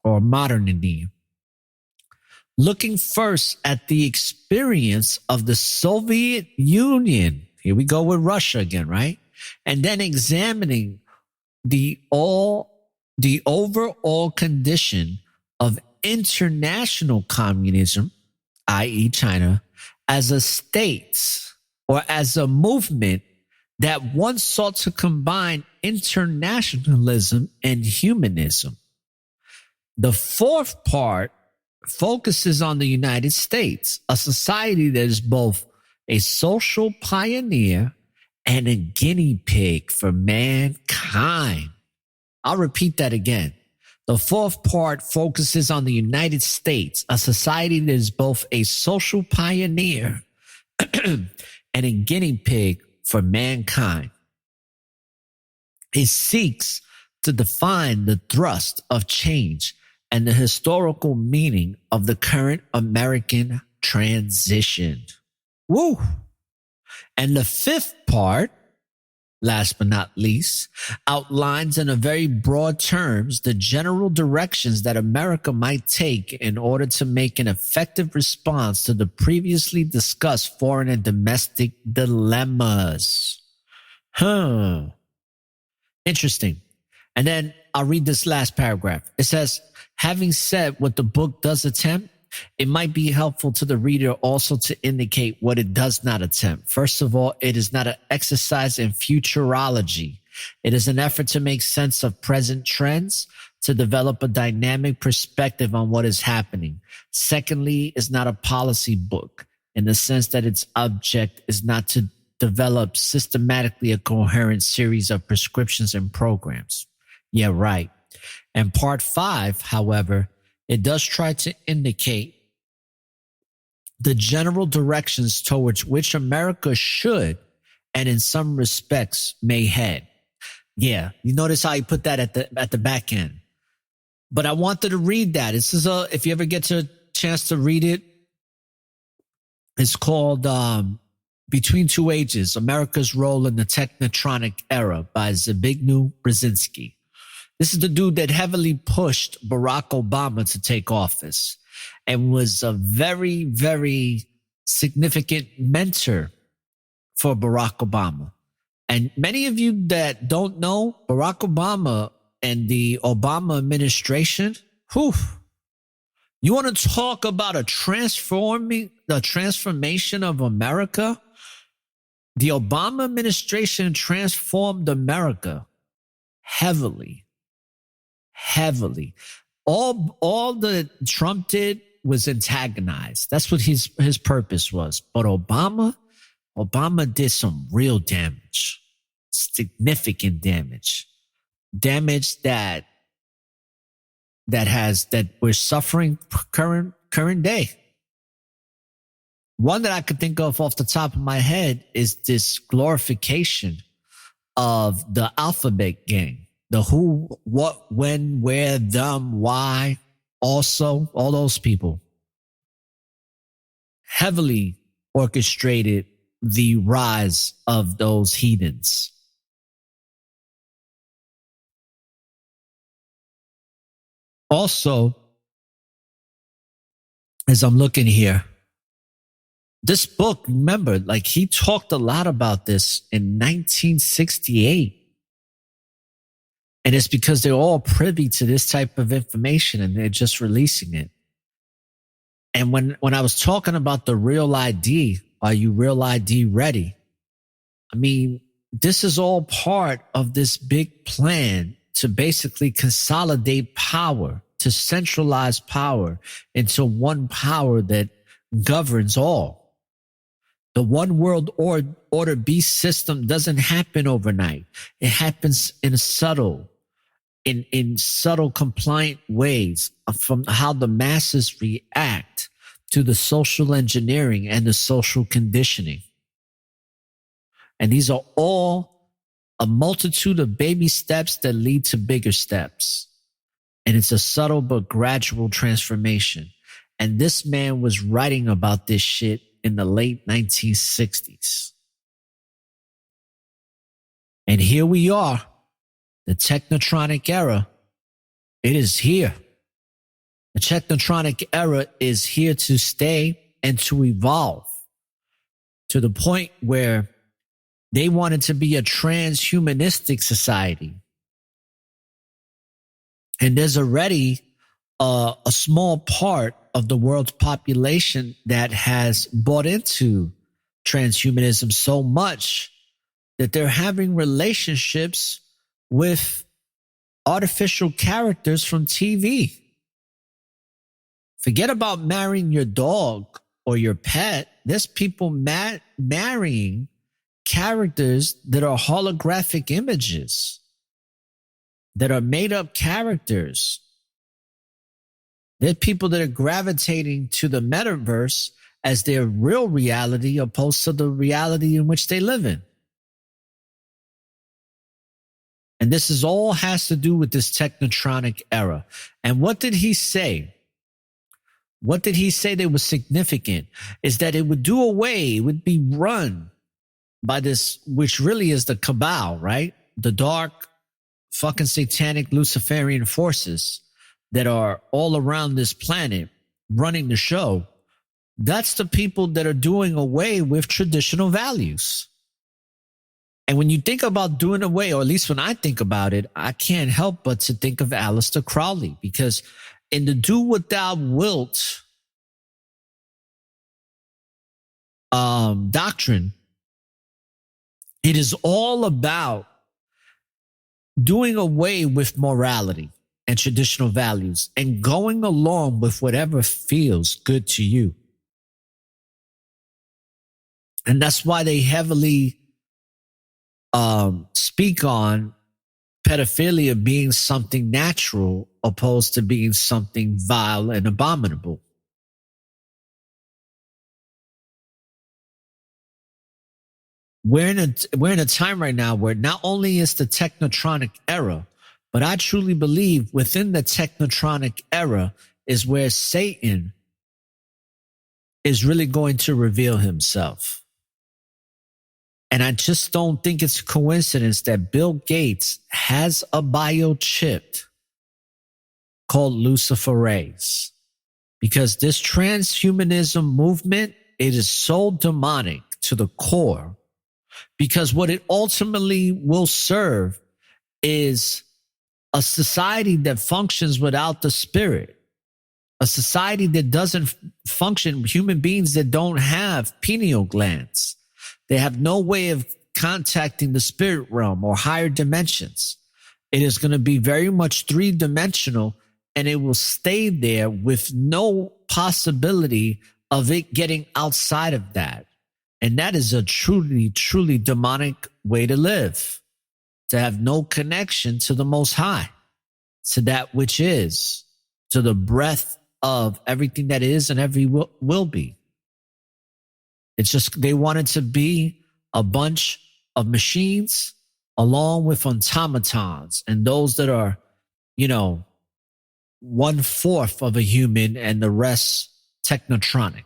or modernity. Looking first at the experience of the Soviet Union. Here we go with Russia again, right? And then examining the overall condition of international communism, i.e. China, as a state or as a movement that once sought to combine internationalism and humanism. The fourth part focuses on the United States, a society that is both a social pioneer and a guinea pig for mankind. I'll repeat that again. The fourth part focuses on the United States, a society that is both a social pioneer and a guinea pig for mankind. It seeks to define the thrust of change and the historical meaning of the current American transition. Woo! And the fifth part, last but not least, outlines in a very broad terms the general directions that America might take in order to make an effective response to the previously discussed foreign and domestic dilemmas. Interesting. And then I'll read this last paragraph. It says, having said what the book does attempt, it might be helpful to the reader also to indicate what it does not attempt. First of all, it is not an exercise in futurology. It is an effort to make sense of present trends, to develop a dynamic perspective on what is happening. Secondly, it's not a policy book in the sense that its object is not to develop systematically a coherent series of prescriptions and programs. Yeah, right. And part 5, however, it does try to indicate the general directions towards which America should, and in some respects, may head. Yeah, you notice how he put that at the back end. But I wanted to read that. This is if you ever get a chance to read it, it's called Between Two Ages, America's Role in the TechnoTronic Era by Zbigniew Brzezinski. This is the dude that heavily pushed Barack Obama to take office and was a very, very significant mentor for Barack Obama. And many of you that don't know, Barack Obama and the Obama administration, you want to talk about the transformation of America? The Obama administration transformed America heavily. All that Trump did was antagonize. That's what his purpose was. But Obama did some real damage, significant damage that we're suffering current day. One that I could think of off the top of my head is this glorification of the alphabet gang. The who, what, when, where, them, why, also, all those people heavily orchestrated the rise of those heathens. Also, as I'm looking here, this book, remember, like he talked a lot about this in 1968. And it's because they're all privy to this type of information and they're just releasing it. And when I was talking about the real ID, are you real ID ready? I mean, this is all part of this big plan to basically consolidate power, to centralize power into one power that governs all. The one world order beast system doesn't happen overnight. It happens in subtle compliant ways from how the masses react to the social engineering and the social conditioning. And these are all a multitude of baby steps that lead to bigger steps. And it's a subtle but gradual transformation. And this man was writing about this shit in the late 1960s. And here we are, the TechnoTronic era. It is here. The TechnoTronic era is here to stay and to evolve to the point where they wanted to be a transhumanistic society. And there's already a small part of the world's population that has bought into transhumanism so much that they're having relationships with artificial characters from TV. Forget about marrying your dog or your pet. There's people marrying characters that are holographic images, that are made up characters. There are people that are gravitating to the metaverse as their real reality opposed to the reality in which they live in. And this is all has to do with this TechnoTronic era. And what did he say? What did he say that was significant? Is that it would do away, it would be run by this, which really is the cabal, right? The dark, fucking satanic Luciferian forces that are all around this planet running the show. That's the people that are doing away with traditional values. And when you think about doing away, or at least when I think about it, I can't help but to think of Aleister Crowley, because in the do what thou wilt doctrine, it is all about doing away with morality and traditional values and going along with whatever feels good to you. And that's why they heavily speak on pedophilia being something natural opposed to being something vile and abominable. We're in a time right now where not only is the TechnoTronic era, but I truly believe within the TechnoTronic era is where Satan is really going to reveal himself. And I just don't think it's a coincidence that Bill Gates has a biochip called luciferase, because this transhumanism movement, it is so demonic to the core, because what it ultimately will serve is a society that functions without the spirit, a society that doesn't function, human beings that don't have pineal glands. They have no way of contacting the spirit realm or higher dimensions. It is going to be very much three-dimensional, and it will stay there with no possibility of it getting outside of that. And that is a truly, truly demonic way to live, to have no connection to the Most High, to that which is, to the breath of everything that is and every will be. It's just they wanted to be a bunch of machines along with automatons and those that are, 1/4 of a human and the rest technotronic.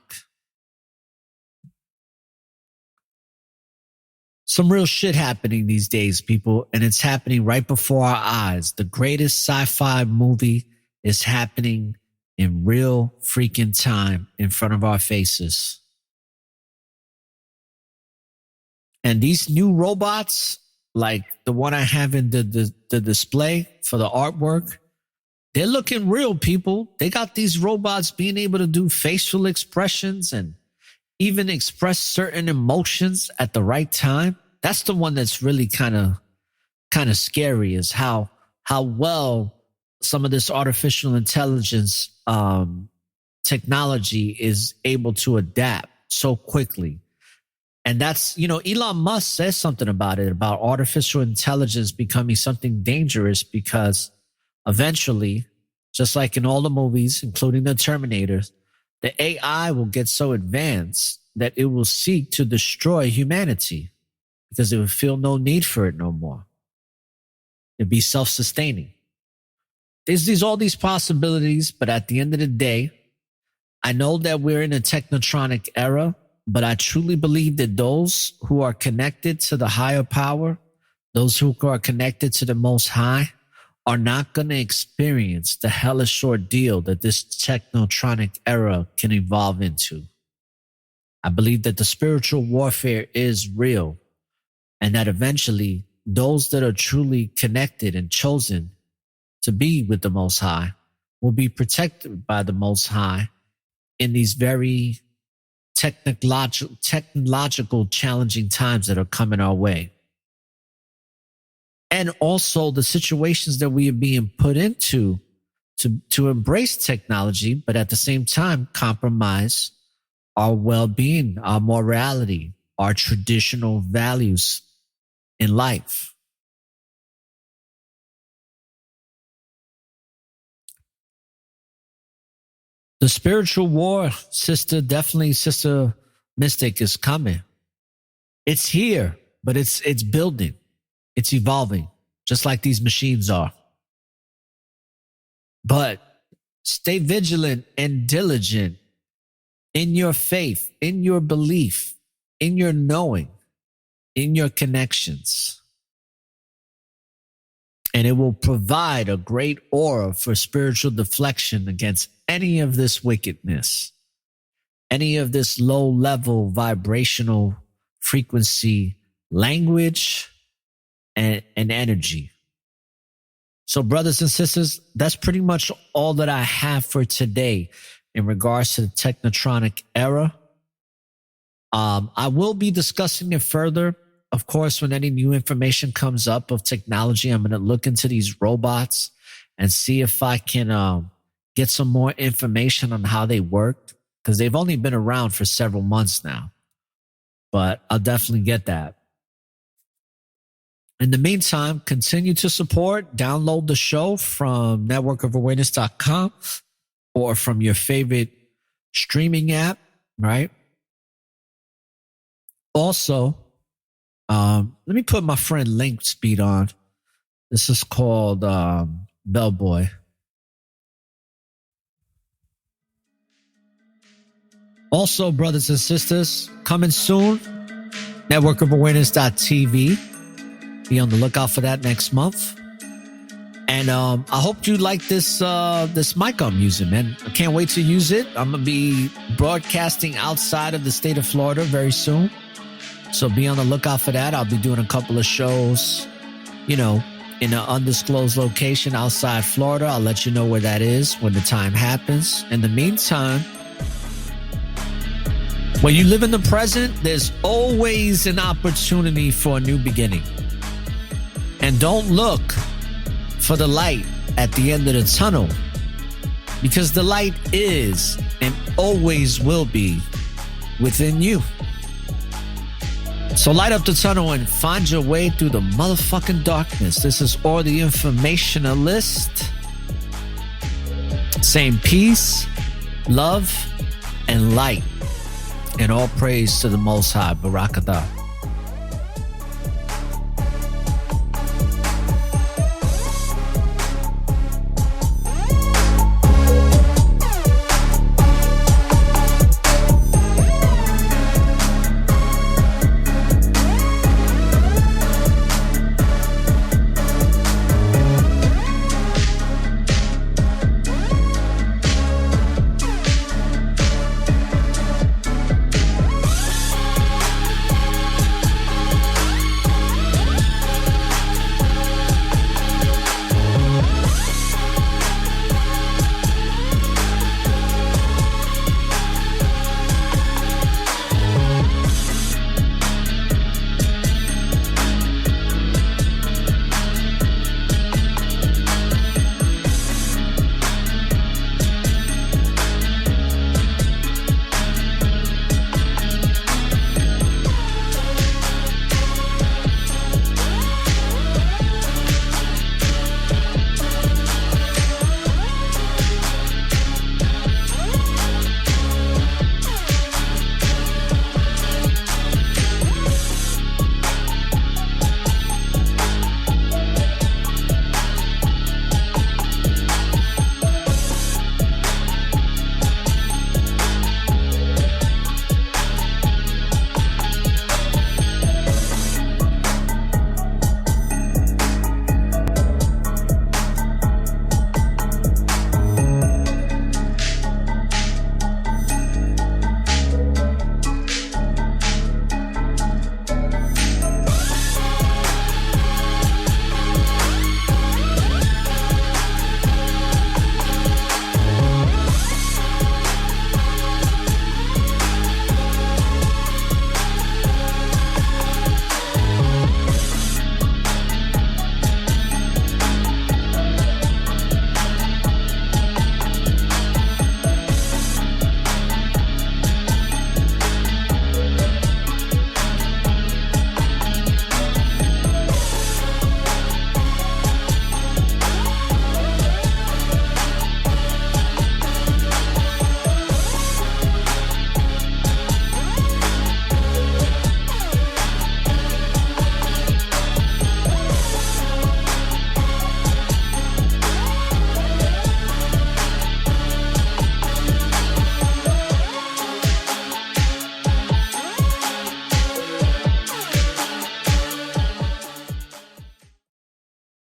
Some real shit happening these days, people, and it's happening right before our eyes. The greatest sci-fi movie is happening in real freaking time in front of our faces. And these new robots, like the one I have in the display for the artwork, they're looking real, people. They got these robots being able to do facial expressions and even express certain emotions at the right time. That's the one that's really kind of scary, is how well some of this artificial intelligence technology is able to adapt so quickly. And that's, Elon Musk says something about it, about artificial intelligence becoming something dangerous, because eventually, just like in all the movies, including the Terminators, the AI will get so advanced that it will seek to destroy humanity because it will feel no need for it no more. It'd be self-sustaining. There's all these possibilities, but at the end of the day, I know that we're in a TechnoTronic era, but I truly believe that those who are connected to the higher power, those who are connected to the Most High, are not going to experience the hellish ordeal that this TechnoTronic era can evolve into. I believe that the spiritual warfare is real, and that eventually those that are truly connected and chosen to be with the Most High will be protected by the Most High in these very technological challenging times that are coming our way. And also the situations that we are being put into to embrace technology, but at the same time compromise our well-being, our morality, our traditional values in life. The spiritual war, Sister Mystic, is coming. It's here, but it's building. It's evolving, just like these machines are. But stay vigilant and diligent in your faith, in your belief, in your knowing, in your connections. And it will provide a great aura for spiritual deflection against any of this wickedness, any of this low-level vibrational frequency language and energy. So, brothers and sisters, that's pretty much all that I have for today in regards to the TechnoTronic era. I will be discussing it further. Of course, when any new information comes up of technology, I'm going to look into these robots and see if I can get some more information on how they work, because they've only been around for several months now. But I'll definitely get that. In the meantime, continue to support. Download the show from networkofawareness.com or from your favorite streaming app, right? Also, let me put my friend Link Speed on. This is called Bellboy. Also, brothers and sisters, coming soon, networkofawareness.tv. Be on the lookout for that next month. And I hope you like this mic I'm using, man. I can't wait to use it. I'm going to be broadcasting outside of the state of Florida very soon. So be on the lookout for that. I'll be doing a couple of shows, in an undisclosed location outside Florida. I'll let you know where that is when the time happens. In the meantime, when you live in the present, there's always an opportunity for a new beginning. And don't look for the light at the end of the tunnel, because the light is and always will be within you. So light up the tunnel and find your way through the motherfucking darkness. This is Or the Informationalist, saying peace, love, and light. And all praise to the Most High. Barakatah.